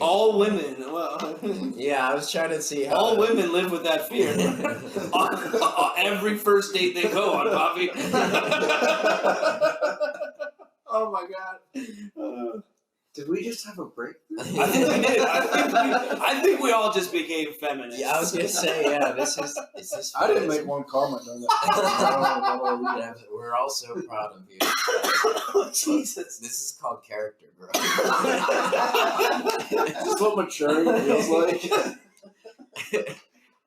[SPEAKER 1] All women, well,
[SPEAKER 3] yeah. I was trying to see how
[SPEAKER 1] all women live with that fear. On every first date they go on, Bobby. Oh my god.
[SPEAKER 4] Did we just have a breakthrough?
[SPEAKER 1] I think we did. I think we all just became feminists.
[SPEAKER 3] Yeah, I was gonna say is this?
[SPEAKER 2] I didn't make one comment on that.
[SPEAKER 3] Yeah, we're all so proud of you.
[SPEAKER 1] Jesus.
[SPEAKER 3] This is called character growth.
[SPEAKER 2] This is what maturing feels like.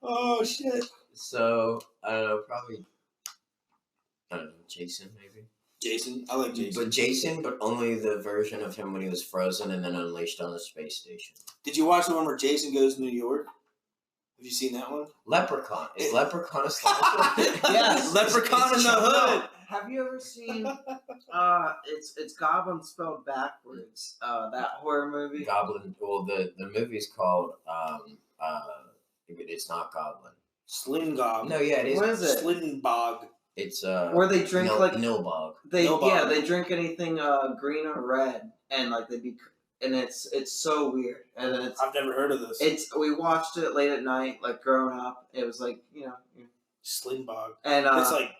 [SPEAKER 1] Oh shit.
[SPEAKER 3] So I don't know, probably I don't know, Jason maybe.
[SPEAKER 1] Jason, I like Jason.
[SPEAKER 3] But only the version of him when he was frozen and then unleashed on the space station.
[SPEAKER 1] Did you watch the one where Jason goes to New York? Have you seen that one?
[SPEAKER 3] Leprechaun. Is Leprechaun a slasher?
[SPEAKER 1] Yes, Leprechaun in the Hood.
[SPEAKER 4] Have you ever seen? It's Goblin spelled backwards. That horror movie.
[SPEAKER 3] Goblin. Well, the movie's called it's not Goblin.
[SPEAKER 1] Slingog.
[SPEAKER 3] No, yeah, it is.
[SPEAKER 4] What is it?
[SPEAKER 1] Slinbog.
[SPEAKER 3] It's
[SPEAKER 4] where they drink
[SPEAKER 3] Nilbog.
[SPEAKER 4] They drink anything green or red, and like and it's so weird. And then
[SPEAKER 1] I've never heard of this.
[SPEAKER 4] We watched it late at night, like growing up. It was like
[SPEAKER 1] Slimbog.
[SPEAKER 4] and
[SPEAKER 1] It's like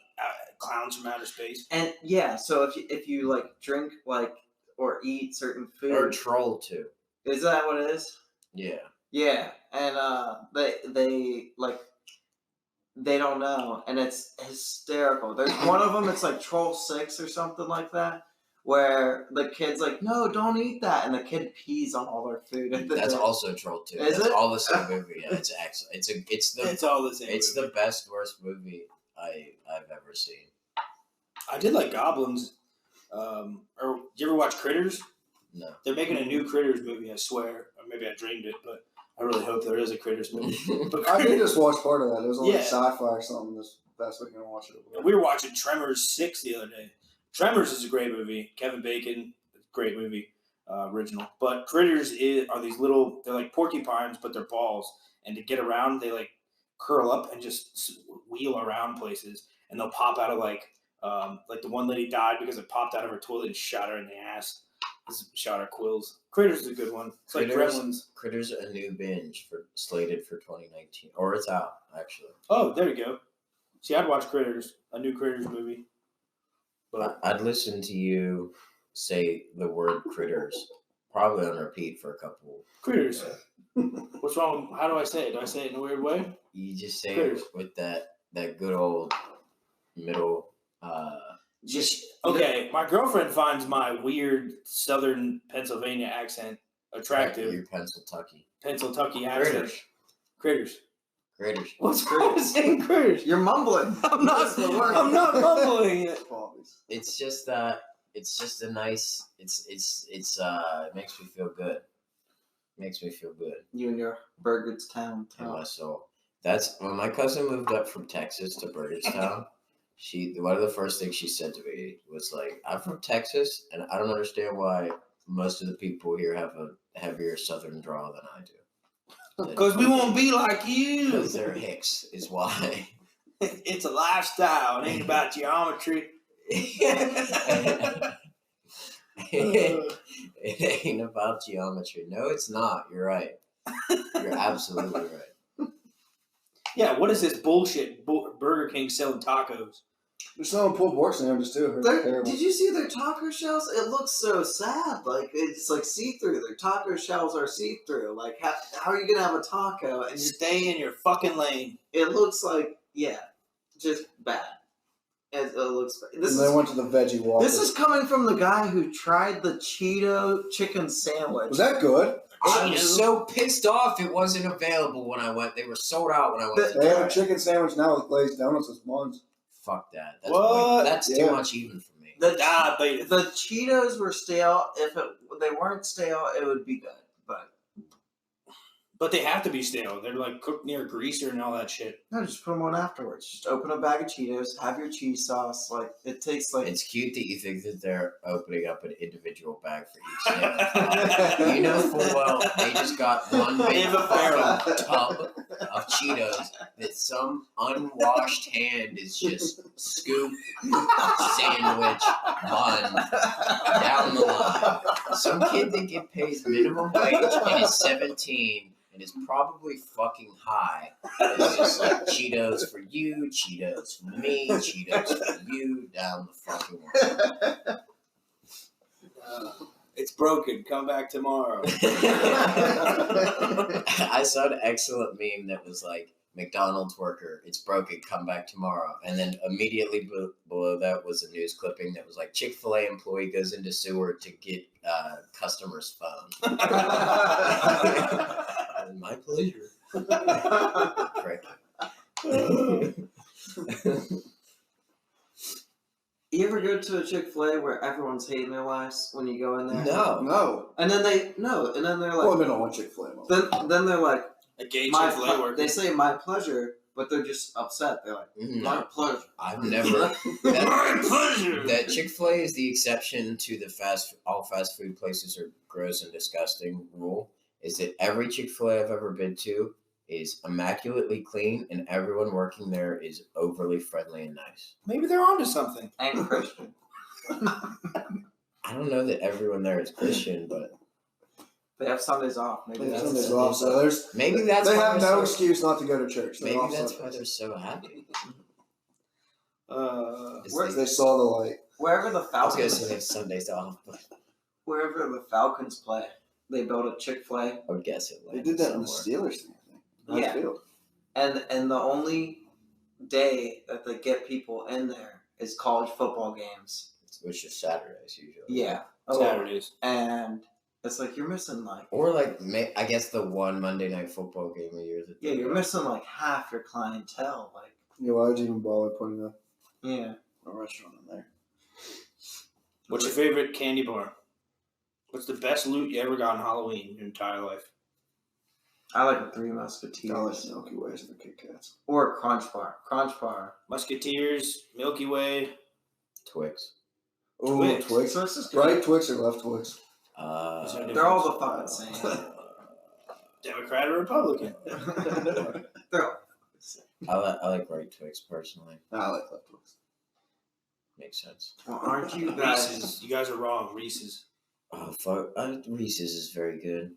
[SPEAKER 1] clowns from outer space.
[SPEAKER 4] And yeah, so if you like drink like or eat certain food,
[SPEAKER 3] Or troll too.
[SPEAKER 4] Is that what it is?
[SPEAKER 3] Yeah.
[SPEAKER 4] Yeah, and they don't know, and it's hysterical. There's one of them. It's like Troll 6 or something like that, where the kid's like, "No, don't eat that," and the kid pees on all their food.
[SPEAKER 3] That's also Troll 2.
[SPEAKER 4] Is
[SPEAKER 3] That's
[SPEAKER 4] it?
[SPEAKER 3] all the same movie. Yeah, it's excellent.
[SPEAKER 1] It's all the same.
[SPEAKER 3] It's
[SPEAKER 1] movie.
[SPEAKER 3] the best worst movie I've ever seen.
[SPEAKER 1] I did like Goblins. Or did you ever watch Critters?
[SPEAKER 3] No.
[SPEAKER 1] They're making a new Critters movie. I swear, or maybe I dreamed it, but I really hope there is a Critters movie. But
[SPEAKER 2] I did just watch part of that. It was on
[SPEAKER 1] Yeah.
[SPEAKER 2] sci-fi or something this past weekend. I watched it.
[SPEAKER 1] We were watching Tremors 6 the other day. Tremors is a great movie. Kevin Bacon, great movie, original. But Critters are these little, they're like porcupines, but they're balls. And to get around, they like curl up and just wheel around places. And they'll pop out of like the one lady died because it popped out of her toilet and shot her in the ass. Shot her quills. Critters is a good one. It's like Gremlins.
[SPEAKER 3] Critters, a new binge slated for 2019, or it's out actually.
[SPEAKER 1] Oh, there you go. See, I'd watch Critters, a new Critters movie. But
[SPEAKER 3] I'd listen to you say the word critters, probably on repeat for a couple.
[SPEAKER 1] Critters. What's wrong? How do I say it? Do I say it in a weird way?
[SPEAKER 3] You just say
[SPEAKER 1] Critters.
[SPEAKER 3] it with that good old middle.
[SPEAKER 1] Okay, my girlfriend finds my weird Southern Pennsylvania accent attractive.
[SPEAKER 3] Your Pennsyltucky.
[SPEAKER 1] Pennsyltucky accent. Critters. What's wrong with saying critters?
[SPEAKER 4] You're mumbling.
[SPEAKER 1] I'm not mumbling it.
[SPEAKER 3] It's just a nice. It makes me feel good.
[SPEAKER 4] You and your Burgettstown
[SPEAKER 3] In my soul. That's when my cousin moved up from Texas to Burgettstown. One of the first things she said to me was like, "I'm from Texas, and I don't understand why most of the people here have a heavier Southern drawl than I do."
[SPEAKER 1] Because we won't be like you.
[SPEAKER 3] Because they're hicks, is why.
[SPEAKER 1] It's a lifestyle. It ain't about geometry.
[SPEAKER 3] It ain't about geometry. No, it's not. You're right. You're absolutely right.
[SPEAKER 1] Yeah, what is this bullshit? Burger King selling tacos.
[SPEAKER 2] They're selling pulled pork sandwiches too. They're terrible.
[SPEAKER 4] Did you see their taco shells? It looks so sad. Like it's like see-through. Their taco shells are see-through. Like how are you gonna have a taco and
[SPEAKER 1] Stay in your fucking lane.
[SPEAKER 4] it looks like just bad. It looks bad.
[SPEAKER 2] They went to the veggie waffle.
[SPEAKER 4] This is coming from the guy who tried the Cheeto chicken sandwich.
[SPEAKER 2] Was that good?
[SPEAKER 3] I was so pissed off it wasn't available when I went. They were sold out when I went.
[SPEAKER 2] They have a chicken sandwich now with glazed donuts this month.
[SPEAKER 3] Fuck that. That's
[SPEAKER 1] What?
[SPEAKER 3] That's
[SPEAKER 2] Yeah.
[SPEAKER 3] too much even for me.
[SPEAKER 4] The
[SPEAKER 1] Diabetes.
[SPEAKER 4] the Cheetos were stale. If they weren't stale, it would be good.
[SPEAKER 1] But they have to be stale. They're like cooked near greaser and all that shit.
[SPEAKER 4] No, just put them on afterwards. Just open a bag of Cheetos, have your cheese sauce. Like it tastes like
[SPEAKER 3] It's cute that you think that they're opening up an individual bag for each sandwich. You know full well they just got one
[SPEAKER 1] They
[SPEAKER 3] big
[SPEAKER 1] have a barrel.
[SPEAKER 3] fucking tub of Cheetos that some unwashed hand is just scoop, sandwich, bun down the line. Some kid that get paid minimum wage and is 17 and is probably fucking high. It's just like Cheetos for you, Cheetos for me, Cheetos for you, down the fucking line.
[SPEAKER 1] It's broken. Come back tomorrow.
[SPEAKER 3] I saw an excellent meme that was like, McDonald's worker, it's broken, come back tomorrow. And then immediately below that was a news clipping that was like, Chick-fil-A employee goes into sewer to get customer's phone. My pleasure. Prick.
[SPEAKER 4] You ever go to a Chick-fil-A where everyone's hating their lives when you go in there?
[SPEAKER 3] No.
[SPEAKER 4] And then they're
[SPEAKER 2] Well,
[SPEAKER 4] like,
[SPEAKER 2] they don't want Chick-fil-A.
[SPEAKER 4] then they're like,
[SPEAKER 1] A gay Chick-fil-A worker.
[SPEAKER 4] they say my pleasure, but they're just upset. They're like, my
[SPEAKER 3] No,
[SPEAKER 4] pleasure.
[SPEAKER 3] I've never.
[SPEAKER 1] My pleasure.
[SPEAKER 3] That Chick-fil-A is the exception to the all fast food places are gross and disgusting rule. Is that every Chick-fil-A I've ever been to is immaculately clean, and everyone working there is overly friendly and nice.
[SPEAKER 1] Maybe they're onto something.
[SPEAKER 4] And Christian.
[SPEAKER 3] I don't know that everyone there is Christian, but
[SPEAKER 4] They have Sundays off. Maybe
[SPEAKER 2] They have
[SPEAKER 4] that's
[SPEAKER 2] Sundays
[SPEAKER 4] it.
[SPEAKER 2] off, so
[SPEAKER 3] maybe that's
[SPEAKER 2] they
[SPEAKER 3] why
[SPEAKER 2] have
[SPEAKER 3] they're
[SPEAKER 2] no
[SPEAKER 3] so-
[SPEAKER 2] excuse not to go to church. They're
[SPEAKER 3] Maybe
[SPEAKER 2] off
[SPEAKER 3] that's why
[SPEAKER 2] Sundays.
[SPEAKER 3] they're so happy.
[SPEAKER 1] Uh,
[SPEAKER 4] Where's
[SPEAKER 2] They saw the light.
[SPEAKER 4] Wherever the
[SPEAKER 3] I was gonna
[SPEAKER 4] Falcons,
[SPEAKER 3] say they have Sundays off, but
[SPEAKER 4] wherever the Falcons play, they build a Chick-fil-A,
[SPEAKER 3] I would guess it.
[SPEAKER 2] They did that in the
[SPEAKER 3] somewhere.
[SPEAKER 2] Steelers thing, I think.
[SPEAKER 4] Yeah.
[SPEAKER 2] Field.
[SPEAKER 4] and the only day that they get people in there is college football games.
[SPEAKER 3] Which is Saturdays usually.
[SPEAKER 4] Yeah.
[SPEAKER 1] Saturdays.
[SPEAKER 4] And it's like you're missing like
[SPEAKER 3] Or like, I guess the one Monday night football game a year. That
[SPEAKER 4] yeah,
[SPEAKER 3] they
[SPEAKER 4] you're
[SPEAKER 3] go.
[SPEAKER 4] missing like half your clientele. Like
[SPEAKER 2] Yeah, why would you even bother putting
[SPEAKER 4] yeah.
[SPEAKER 2] a restaurant in there?
[SPEAKER 1] What's your favorite candy bar? What's the best loot you ever got on Halloween in your entire life?
[SPEAKER 4] I like the Three
[SPEAKER 2] I like
[SPEAKER 4] Musketeers
[SPEAKER 2] Milky Ways and the Kit Kats.
[SPEAKER 4] or Crunch Bar. Crunch Bar.
[SPEAKER 1] Musketeers, Milky Way.
[SPEAKER 3] Twix.
[SPEAKER 2] Oh,
[SPEAKER 1] Twix.
[SPEAKER 2] Twix.
[SPEAKER 4] So it's just good.
[SPEAKER 2] Right Twix or left Twix?
[SPEAKER 1] Is there a
[SPEAKER 4] They're all
[SPEAKER 1] difference?
[SPEAKER 4] the fucking same.
[SPEAKER 1] Democrat or Republican?
[SPEAKER 4] They're all
[SPEAKER 3] I like right Twix personally.
[SPEAKER 2] Nah, I like left Twix.
[SPEAKER 3] Makes sense.
[SPEAKER 4] well, aren't you guys?
[SPEAKER 1] Reese's. You guys are wrong. Reese's.
[SPEAKER 3] Oh fuck! Reese's is very good.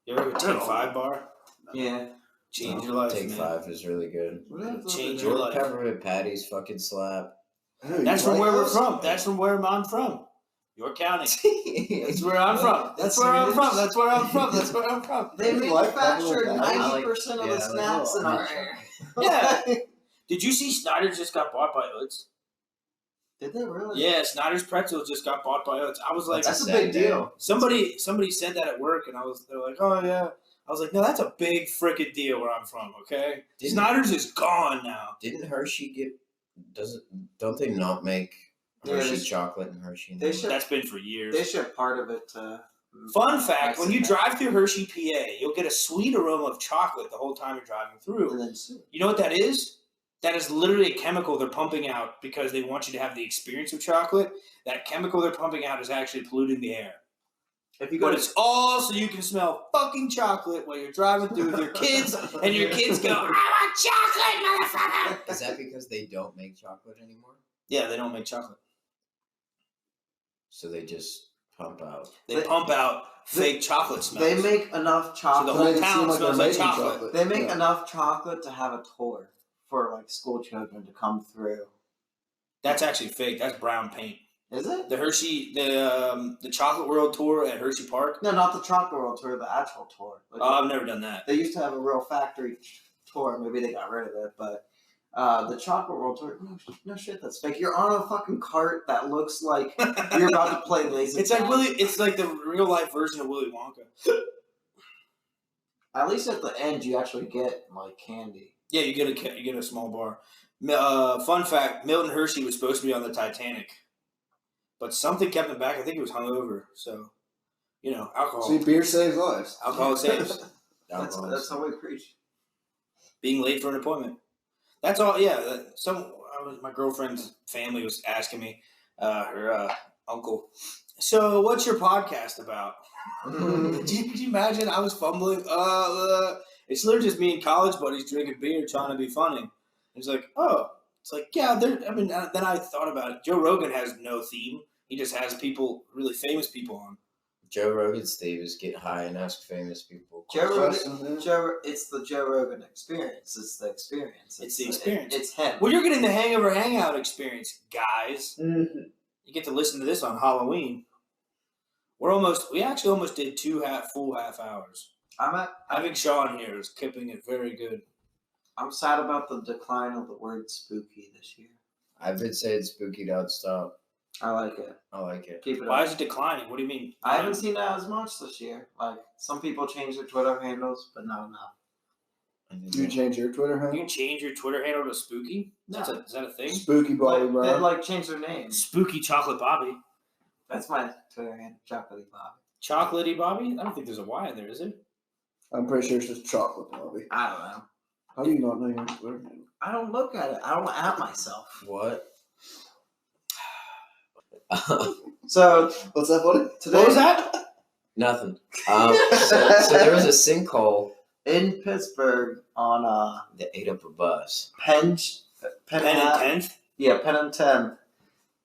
[SPEAKER 1] You ever have a Take 5 bar?
[SPEAKER 4] Yeah.
[SPEAKER 1] Change your life,
[SPEAKER 3] Take
[SPEAKER 1] man.
[SPEAKER 3] 5 is really good.
[SPEAKER 1] Change
[SPEAKER 3] Your
[SPEAKER 1] your life.
[SPEAKER 3] peppermint patties fucking slap.
[SPEAKER 2] Hey,
[SPEAKER 1] That's
[SPEAKER 2] you
[SPEAKER 1] from
[SPEAKER 2] like
[SPEAKER 1] where we're
[SPEAKER 2] those?
[SPEAKER 1] from. That's from where I'm from. York County. That's where I'm from. That's
[SPEAKER 3] That's
[SPEAKER 1] where I'm
[SPEAKER 3] serious?
[SPEAKER 1] from. That's where I'm from. That's where I'm from.
[SPEAKER 4] They
[SPEAKER 2] You like
[SPEAKER 4] manufacture
[SPEAKER 2] peppermint patties?
[SPEAKER 4] 90% of
[SPEAKER 3] Yeah, I
[SPEAKER 4] the
[SPEAKER 3] like
[SPEAKER 4] snacks in our
[SPEAKER 3] orange.
[SPEAKER 4] area.
[SPEAKER 1] Yeah. Did you see Snyder's just got bought by Utz?
[SPEAKER 4] Did they really?
[SPEAKER 1] Yeah, Snyder's Pretzels just got bought by Utz. I was like,
[SPEAKER 4] That's a
[SPEAKER 3] sad
[SPEAKER 4] big
[SPEAKER 3] day.
[SPEAKER 4] deal.
[SPEAKER 1] somebody said that at work, and they're like, oh yeah. I was like, no, that's a big freaking deal where I'm from. Okay,
[SPEAKER 3] Didn't-
[SPEAKER 1] Snyder's is gone now.
[SPEAKER 3] Didn't Hershey get? Don't they not make
[SPEAKER 4] Yeah,
[SPEAKER 3] Hershey
[SPEAKER 4] they-
[SPEAKER 3] chocolate and Hershey?
[SPEAKER 4] they
[SPEAKER 3] anymore?
[SPEAKER 4] should-
[SPEAKER 1] That's been for years.
[SPEAKER 4] They ship part of it to.
[SPEAKER 1] Fun fact: when you
[SPEAKER 4] Mexico.
[SPEAKER 1] drive through Hershey, PA, you'll get a sweet aroma of chocolate the whole time you're driving through.
[SPEAKER 4] And then soup.
[SPEAKER 1] You know what that is? That is literally a chemical they're pumping out because they want you to have the experience of chocolate. That chemical they're pumping out is actually polluting the air.
[SPEAKER 4] If you go
[SPEAKER 1] But
[SPEAKER 4] to
[SPEAKER 1] it's all so you can smell fucking chocolate while you're driving through with your kids, and your kids go, I want chocolate, motherfucker!
[SPEAKER 3] Is that because they don't make chocolate anymore?
[SPEAKER 1] Yeah, they don't make chocolate.
[SPEAKER 3] So they just pump out.
[SPEAKER 1] They pump out fake chocolate smells.
[SPEAKER 4] they make enough
[SPEAKER 1] the
[SPEAKER 4] chocolate.
[SPEAKER 1] whole
[SPEAKER 2] Make it
[SPEAKER 1] town
[SPEAKER 2] seem like
[SPEAKER 1] smells
[SPEAKER 2] they're
[SPEAKER 1] like
[SPEAKER 2] making
[SPEAKER 1] chocolate.
[SPEAKER 4] They make
[SPEAKER 2] Yeah.
[SPEAKER 4] enough chocolate to have a tour for like school children to come through.
[SPEAKER 1] That's actually fake. That's brown paint.
[SPEAKER 4] Is it?
[SPEAKER 1] The Hershey, the Chocolate World tour at Hershey Park.
[SPEAKER 4] No, not the chocolate world tour, the actual tour. Like,
[SPEAKER 1] Oh, I've never done that.
[SPEAKER 4] they used to have a real factory tour. Maybe they got rid of it, but the chocolate world tour. No shit, that's fake. You're on a fucking cart that looks like you're about to play laser.
[SPEAKER 1] It's like
[SPEAKER 4] tag.
[SPEAKER 1] It's like the real life version of Willy Wonka.
[SPEAKER 4] At least at the end, you actually get like candy.
[SPEAKER 1] Yeah, you get a small bar. Fun fact: Milton Hershey was supposed to be on the Titanic, but something kept him back. I think he was hungover. So, alcohol.
[SPEAKER 2] See, beer saves lives.
[SPEAKER 1] Alcohol saves.
[SPEAKER 4] That's how we preach.
[SPEAKER 1] Being late for an appointment. That's all. Yeah. My girlfriend's family was asking me, her uncle. So, what's your podcast about? Could you imagine? I was fumbling. It's literally just me and college buddies drinking beer, trying to be funny. It's like, oh, it's like, yeah. Then I thought about it. Joe Rogan has no theme. He just has people, really famous people on.
[SPEAKER 3] Joe Rogan's theme is get high and ask famous people.
[SPEAKER 4] It's the Joe Rogan experience. It's the experience.
[SPEAKER 1] It's the experience.
[SPEAKER 4] It's him.
[SPEAKER 1] Well, you're getting the Hangover Hangout experience, guys.
[SPEAKER 4] Mm-hmm.
[SPEAKER 1] You get to listen to this on Halloween. We actually almost did two full half hours. Having Sean here is keeping it very good.
[SPEAKER 4] I'm sad about the decline of the word spooky this year.
[SPEAKER 3] I've been saying spooky don't stop.
[SPEAKER 4] I like it.
[SPEAKER 3] I like it.
[SPEAKER 4] Keep it
[SPEAKER 1] Why
[SPEAKER 4] up.
[SPEAKER 1] is it declining? What do you mean?
[SPEAKER 4] I haven't seen that as much this year. Like, some people change their Twitter handles, but not enough.
[SPEAKER 2] You change your Twitter handle?
[SPEAKER 1] You change your Twitter handle to Spooky?
[SPEAKER 4] No.
[SPEAKER 1] Is that a thing?
[SPEAKER 2] Spooky Bobby
[SPEAKER 4] They
[SPEAKER 2] Brown.
[SPEAKER 4] like change their names.
[SPEAKER 1] Spooky Chocolate Bobby.
[SPEAKER 4] That's my Twitter handle, Chocolatey Bob.
[SPEAKER 1] Chocolatey Bobby? I don't think there's a Y in there, is there?
[SPEAKER 2] I'm pretty sure it's just chocolate Bobby.
[SPEAKER 4] I don't know.
[SPEAKER 2] How do you not know your Twitter handle?
[SPEAKER 4] I don't look at it. I don't at myself.
[SPEAKER 3] What?
[SPEAKER 4] So
[SPEAKER 2] What's that, buddy?
[SPEAKER 4] today,
[SPEAKER 1] What was that?
[SPEAKER 3] Nothing. So there was a sinkhole
[SPEAKER 4] in Pittsburgh on
[SPEAKER 3] They ate up a bus.
[SPEAKER 4] Penn
[SPEAKER 1] Penn and 10th?
[SPEAKER 4] Yeah, Penn and 10.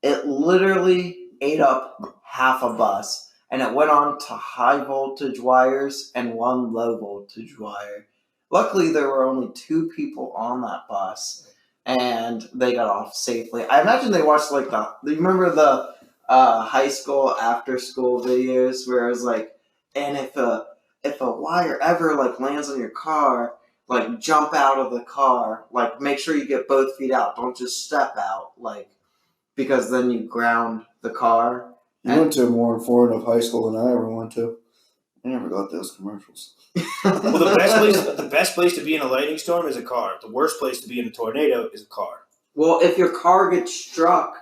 [SPEAKER 4] It literally ate up half a bus, and it went on to high voltage wires and one low voltage wire. Luckily, there were only 2 people on that bus, and they got off safely. I imagine they watched like you remember the high school after school videos where it was like, and if a wire ever like lands on your car, like jump out of the car, like make sure you get both feet out, don't just step out, like, because then you ground the car.
[SPEAKER 2] You went to a more informative high school than I ever went to. I never got those commercials.
[SPEAKER 1] Well, the best place to be in a lightning storm is a car. The worst place to be in a tornado is a car.
[SPEAKER 4] Well, if your car gets struck,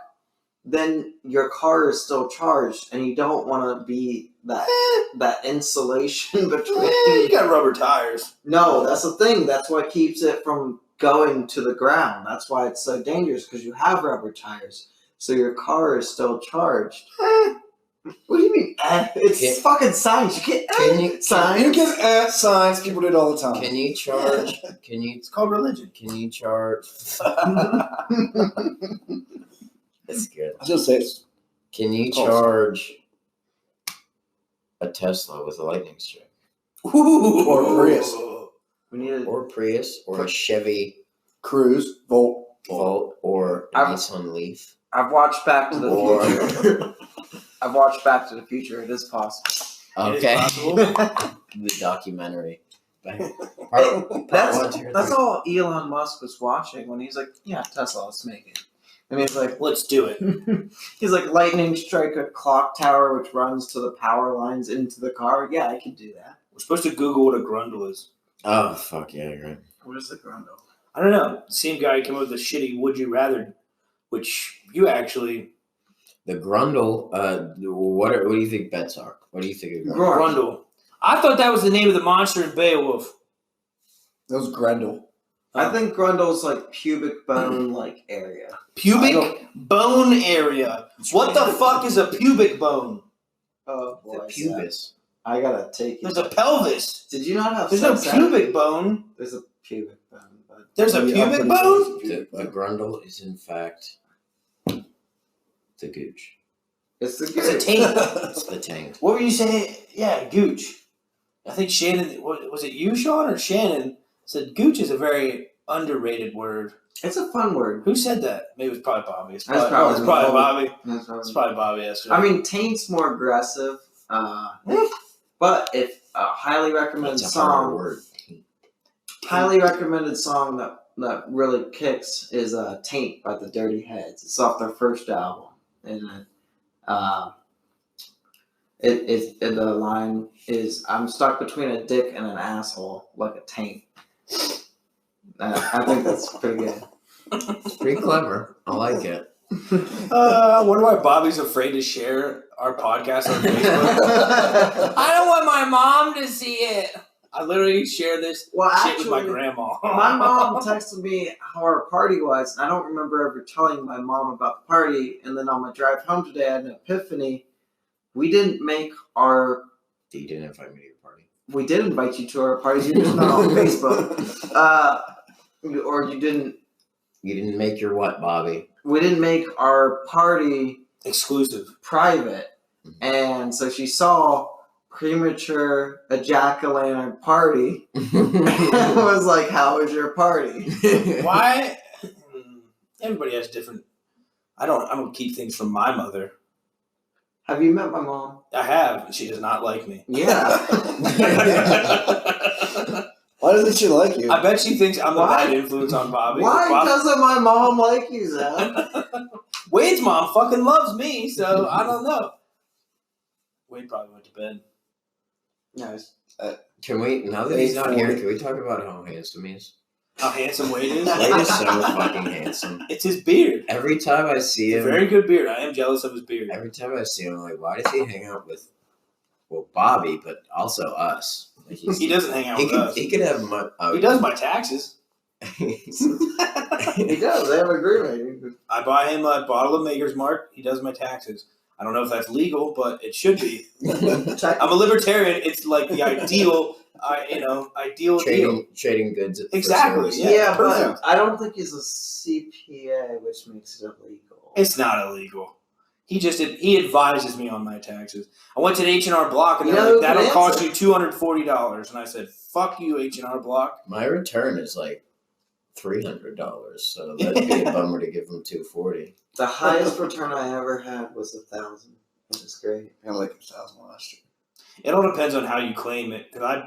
[SPEAKER 4] then your car is still charged, and you don't want to be that insulation between.
[SPEAKER 1] You got rubber tires.
[SPEAKER 4] No, that's the thing. That's what keeps it from going to the ground. That's why it's so dangerous, because you have rubber tires, so your car is still charged. What do you mean? It's fucking science. You can't science.
[SPEAKER 2] You can signs. People do it all the time.
[SPEAKER 3] Can you charge?
[SPEAKER 1] It's called religion.
[SPEAKER 3] Can you charge? That's good.
[SPEAKER 2] I was gonna say it's
[SPEAKER 3] Can you charge a Tesla with a lightning strike?
[SPEAKER 1] Ooh.
[SPEAKER 2] Or Prius.
[SPEAKER 4] We need a,
[SPEAKER 3] Or Prius, or a Chevy
[SPEAKER 2] Cruise, Volt.
[SPEAKER 3] or a Nissan Leaf.
[SPEAKER 4] I've watched Back to the
[SPEAKER 3] Or-
[SPEAKER 4] Future. I've watched Back to the Future. It is possible.
[SPEAKER 3] Okay.
[SPEAKER 1] It is possible.
[SPEAKER 3] The documentary.
[SPEAKER 4] That's all Elon Musk was watching when he's like, yeah, Tesla, let's make it. And he's like,
[SPEAKER 1] Let's do it.
[SPEAKER 4] he's like, lightning strike a clock tower which runs to the power lines into the car. Yeah, I can do that.
[SPEAKER 1] We're supposed to Google what a grundle is.
[SPEAKER 3] Oh, fuck yeah, you're right.
[SPEAKER 4] What is the grundle?
[SPEAKER 1] I don't know. The same guy came up with a shitty would you rather, which you actually...
[SPEAKER 3] The Grundle, what do you think bets are? What do you think of Grundle?
[SPEAKER 1] Grundle. I thought that was the name of the monster in Beowulf.
[SPEAKER 2] That was Grendel.
[SPEAKER 4] I think grundle's like pubic bone like area.
[SPEAKER 1] Pubic bone area. What the fuck is a pubic bone?
[SPEAKER 4] Oh
[SPEAKER 3] The
[SPEAKER 4] boy,
[SPEAKER 3] pubis.
[SPEAKER 4] I gotta take it.
[SPEAKER 1] There's a pelvis.
[SPEAKER 4] Did you not have
[SPEAKER 1] There's no
[SPEAKER 4] sex
[SPEAKER 1] pubic bone.
[SPEAKER 4] There's a pubic bone, but
[SPEAKER 1] There's a
[SPEAKER 2] Yeah, I'm
[SPEAKER 1] pubic
[SPEAKER 2] pretty sure
[SPEAKER 1] bone?
[SPEAKER 2] it's a
[SPEAKER 3] The Grundle is in fact the gooch.
[SPEAKER 4] it's the
[SPEAKER 1] It's a taint.
[SPEAKER 3] It's the taint.
[SPEAKER 1] What were you saying? Yeah, gooch. I think Shannon, was it you, Sean, or Shannon said gooch is a very underrated word.
[SPEAKER 4] It's a fun word.
[SPEAKER 1] Who said that? Maybe it was probably Bobby. It's
[SPEAKER 4] That's
[SPEAKER 1] probably
[SPEAKER 4] probably
[SPEAKER 1] Bobby.
[SPEAKER 4] That's what
[SPEAKER 1] It's probably Bobby yesterday.
[SPEAKER 4] I mean, taint's more aggressive. But if a highly recommended
[SPEAKER 3] That's a harder
[SPEAKER 4] song,
[SPEAKER 3] word.
[SPEAKER 4] highly recommended song that really kicks is "Taint" by the Dirty Heads. It's off their first album, and the line is, "I'm stuck between a dick and an asshole like a taint." I think that's pretty good.
[SPEAKER 3] It's pretty clever. I like it.
[SPEAKER 1] I wonder why Bobby's afraid to share our podcast on Facebook. I don't want my mom to see it. I literally share this
[SPEAKER 4] Well,
[SPEAKER 1] shit with my
[SPEAKER 4] actually,
[SPEAKER 1] grandma.
[SPEAKER 4] my mom texted me how our party was, and I don't remember ever telling my mom about the party. And then on my drive home today, I had an epiphany. We didn't make our.
[SPEAKER 3] You didn't invite me to your party.
[SPEAKER 4] We did invite you to our parties. You're just not on Facebook. Or you didn't.
[SPEAKER 3] You didn't make your what, Bobby?
[SPEAKER 4] We didn't make our party
[SPEAKER 1] Exclusive.
[SPEAKER 4] private, and so she saw premature ejaculate party. I was like, "How was your party?"
[SPEAKER 1] Why? Everybody has different. I don't keep things from my mother.
[SPEAKER 4] Have you met my mom?
[SPEAKER 1] I have. And she does not like me.
[SPEAKER 4] Yeah.
[SPEAKER 2] Why doesn't she like you?
[SPEAKER 1] I bet she thinks I'm the
[SPEAKER 4] Why?
[SPEAKER 1] bad influence on Bobby.
[SPEAKER 4] Why doesn't my mom like you, Zach?
[SPEAKER 1] Wade's mom fucking loves me, so I don't know. Wade probably went to bed.
[SPEAKER 4] Nice.
[SPEAKER 3] Can we, now that he's not here, can we talk about how handsome he is?
[SPEAKER 1] How handsome Wade is.
[SPEAKER 3] Wade is so fucking handsome.
[SPEAKER 1] It's his beard.
[SPEAKER 3] Every time I see
[SPEAKER 1] It's a
[SPEAKER 3] him,
[SPEAKER 1] very good beard. I am jealous of his beard.
[SPEAKER 3] every time I see him, I'm like, why does he hang out with, well, Bobby, but also us? Like
[SPEAKER 1] He doesn't hang out
[SPEAKER 3] he
[SPEAKER 1] with
[SPEAKER 3] could,
[SPEAKER 1] us.
[SPEAKER 3] he could have my.
[SPEAKER 1] He does my taxes.
[SPEAKER 4] He does. They have an agreement.
[SPEAKER 1] I buy him a bottle of Maker's Mark. He does my taxes. I don't know if that's legal, but it should be. I'm a libertarian. It's like the ideal I deal with deal.
[SPEAKER 3] Trading goods. for
[SPEAKER 1] Exactly,
[SPEAKER 3] service.
[SPEAKER 4] Yeah,
[SPEAKER 2] perfect.
[SPEAKER 4] but I don't think he's a CPA, which makes it illegal.
[SPEAKER 1] It's not illegal. He advises me on my taxes. I went to the H&R Block and
[SPEAKER 4] You
[SPEAKER 1] they're
[SPEAKER 4] know
[SPEAKER 1] like,
[SPEAKER 4] who
[SPEAKER 1] that'll
[SPEAKER 4] can
[SPEAKER 1] cost
[SPEAKER 4] answer?
[SPEAKER 1] you $240. And I said, fuck you, H&R Block.
[SPEAKER 3] My return is like $300, so that'd be a bummer to give them $240.
[SPEAKER 4] The highest return I ever had was 1,000, which is great.
[SPEAKER 2] I had like 1,000 last year.
[SPEAKER 1] It all depends on how you claim it. Because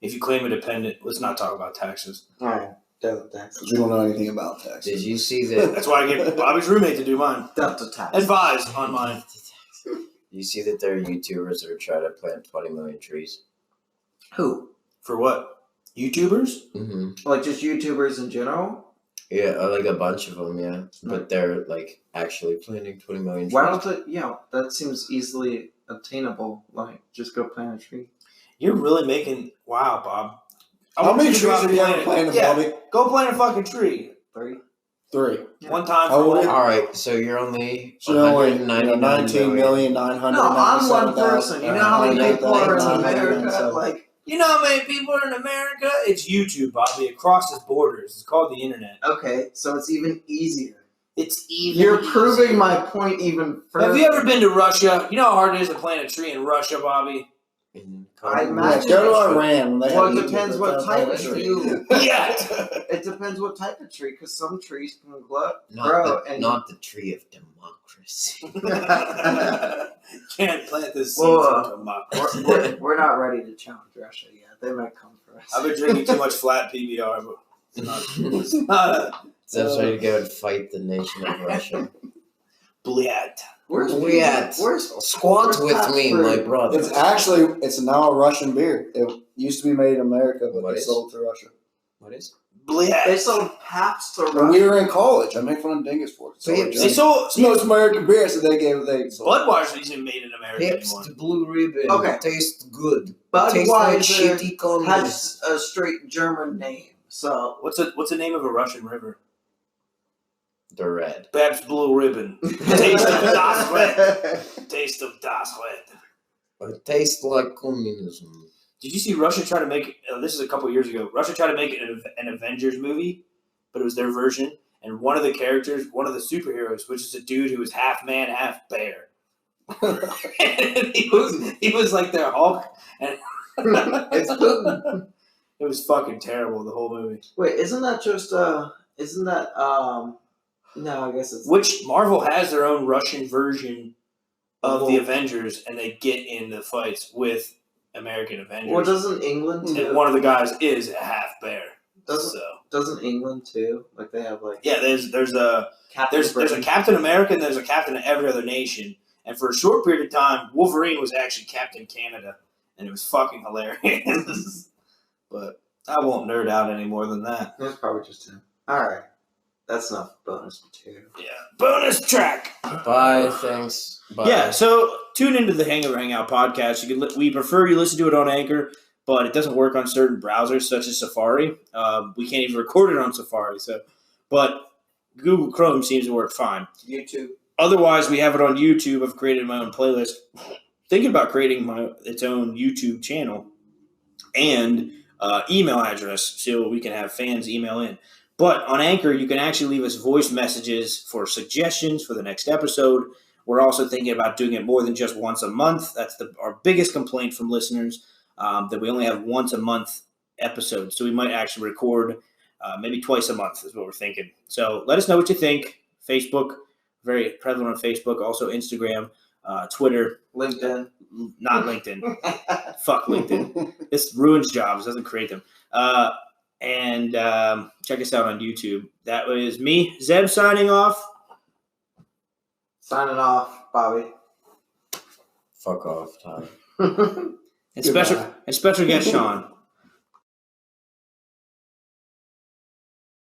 [SPEAKER 1] if you claim a dependent, let's not talk about taxes.
[SPEAKER 4] All right, Delta taxes.
[SPEAKER 2] Because we don't know anything about taxes.
[SPEAKER 3] Did you see that?
[SPEAKER 1] That's why I get Bobby's roommate to do mine.
[SPEAKER 4] Delta taxes.
[SPEAKER 1] Advise on mine.
[SPEAKER 3] You see that there are YouTubers that are trying to plant 20 million trees?
[SPEAKER 4] Who?
[SPEAKER 1] For what? YouTubers?
[SPEAKER 3] Mm-hmm.
[SPEAKER 4] Like just YouTubers in general?
[SPEAKER 3] Yeah, like a bunch of them, yeah. But they're like actually planting 20 million trees.
[SPEAKER 4] Why don't they? Yeah, that seems easily obtainable. Like, just go plant a tree.
[SPEAKER 1] You're really making... Wow, Bob. I
[SPEAKER 2] How
[SPEAKER 1] want
[SPEAKER 2] many
[SPEAKER 1] you to go
[SPEAKER 2] trees
[SPEAKER 1] out
[SPEAKER 2] have
[SPEAKER 1] and
[SPEAKER 2] you ever
[SPEAKER 1] plant it.
[SPEAKER 2] planted,
[SPEAKER 1] Yeah,
[SPEAKER 2] Bobby?
[SPEAKER 1] go plant a fucking tree.
[SPEAKER 4] 3.
[SPEAKER 2] 3.
[SPEAKER 4] Yeah.
[SPEAKER 1] One time
[SPEAKER 2] How
[SPEAKER 1] for
[SPEAKER 2] old?
[SPEAKER 1] one.
[SPEAKER 3] All right, so you're only
[SPEAKER 2] So only
[SPEAKER 3] 199 million.
[SPEAKER 2] 19,997,000.
[SPEAKER 4] No, I'm one person. You know how many people are in America? Like,
[SPEAKER 1] You know how many people are in America? It's YouTube, Bobby. It crosses borders. It's called the internet.
[SPEAKER 4] okay, so it's even easier.
[SPEAKER 1] It's even
[SPEAKER 4] You're proving
[SPEAKER 1] easier.
[SPEAKER 4] my point even further.
[SPEAKER 1] Have you ever been to Russia? You know how hard it is to plant a tree in Russia, Bobby?
[SPEAKER 4] I
[SPEAKER 2] Yeah,
[SPEAKER 4] imagine
[SPEAKER 2] go to
[SPEAKER 4] it's-
[SPEAKER 2] Iran. When they
[SPEAKER 4] Well,
[SPEAKER 2] have
[SPEAKER 4] it depends
[SPEAKER 2] YouTube,
[SPEAKER 4] what
[SPEAKER 2] they'll
[SPEAKER 4] type
[SPEAKER 2] plant
[SPEAKER 4] of
[SPEAKER 2] a
[SPEAKER 4] tree.
[SPEAKER 1] Yeah.
[SPEAKER 4] It depends what type of tree, because some trees can grow.
[SPEAKER 3] Not the tree of democracy.
[SPEAKER 1] Can't plant the seeds
[SPEAKER 4] Well,
[SPEAKER 1] into democracy.
[SPEAKER 4] We're not ready to challenge Russia yet. They might come for us.
[SPEAKER 1] I've been drinking too much flat PBR, but it's not a
[SPEAKER 3] So ready to go and fight the nation of Russia.
[SPEAKER 1] Bliat.
[SPEAKER 4] Where's
[SPEAKER 3] We at squat with me, my brother.
[SPEAKER 2] It's now a Russian beer. It used to be made in America, but
[SPEAKER 3] What
[SPEAKER 2] they
[SPEAKER 3] is?
[SPEAKER 2] sold it to Russia.
[SPEAKER 3] What is?
[SPEAKER 1] Bliat.
[SPEAKER 4] They sold Pabst to
[SPEAKER 2] When
[SPEAKER 4] Russia.
[SPEAKER 2] we were in college, I make fun of Dingus for it. So
[SPEAKER 3] They
[SPEAKER 1] They sold
[SPEAKER 2] it's the most American beer, so they sold it.
[SPEAKER 1] Budweiser isn't made in America anymore.
[SPEAKER 3] Pabst Blue Ribbon.
[SPEAKER 4] Okay.
[SPEAKER 3] Tastes good. Tastes like
[SPEAKER 4] Budweiser
[SPEAKER 3] shitty condoms.
[SPEAKER 4] has a straight German name, so
[SPEAKER 1] What's the name of a Russian river?
[SPEAKER 3] The red.
[SPEAKER 1] Babs Blue Ribbon. Taste of Das Red. Taste of Das Red.
[SPEAKER 3] It tastes like communism.
[SPEAKER 1] Did you see Russia try to make? This is a couple years ago. Russia tried to make an Avengers movie, but it was their version. And one of the characters, one of the superheroes, which is a dude who was half man, half bear. And he was like their Hulk, and
[SPEAKER 4] it's good.
[SPEAKER 1] it was fucking terrible. The whole movie.
[SPEAKER 4] Wait, isn't that just Isn't that No, I guess it's
[SPEAKER 1] Which Marvel has their own Russian version of the Avengers, and they get in the fights with American Avengers.
[SPEAKER 4] Well, doesn't England too?
[SPEAKER 1] And one of the guys is a half bear.
[SPEAKER 4] Doesn't England too? Like they have like
[SPEAKER 1] Yeah, there's a
[SPEAKER 4] Captain
[SPEAKER 1] there's a
[SPEAKER 4] Britain.
[SPEAKER 1] Captain America and there's a Captain of every other nation. And for a short period of time, Wolverine was actually Captain Canada, and it was fucking hilarious. But I won't nerd out any more than that.
[SPEAKER 4] That's probably just him. All right, that's enough bonus material.
[SPEAKER 1] Yeah, bonus track.
[SPEAKER 3] Bye, thanks. Bye.
[SPEAKER 1] Yeah, so tune into the Hangover Hangout podcast. You can we prefer you listen to it on Anchor, but it doesn't work on certain browsers such as Safari. We can't even record it on Safari. But Google Chrome seems to work fine.
[SPEAKER 4] YouTube.
[SPEAKER 1] Otherwise, we have it on YouTube. I've created my own playlist. Thinking about creating its own YouTube channel and email address so we can have fans email in. But on Anchor, you can actually leave us voice messages for suggestions for the next episode. We're also thinking about doing it more than just once a month. That's our biggest complaint from listeners, that we only have once a month episodes. So we might actually record maybe twice a month is what we're thinking. So let us know what you think. Facebook, very prevalent on Facebook. Also Instagram, Twitter.
[SPEAKER 4] LinkedIn.
[SPEAKER 1] Not LinkedIn. Fuck LinkedIn. This ruins jobs, doesn't create them. And check us out on YouTube. That was me, Zeb, signing off.
[SPEAKER 4] Signing off, Bobby.
[SPEAKER 3] Fuck off, Tom.
[SPEAKER 1] And special guest Sean.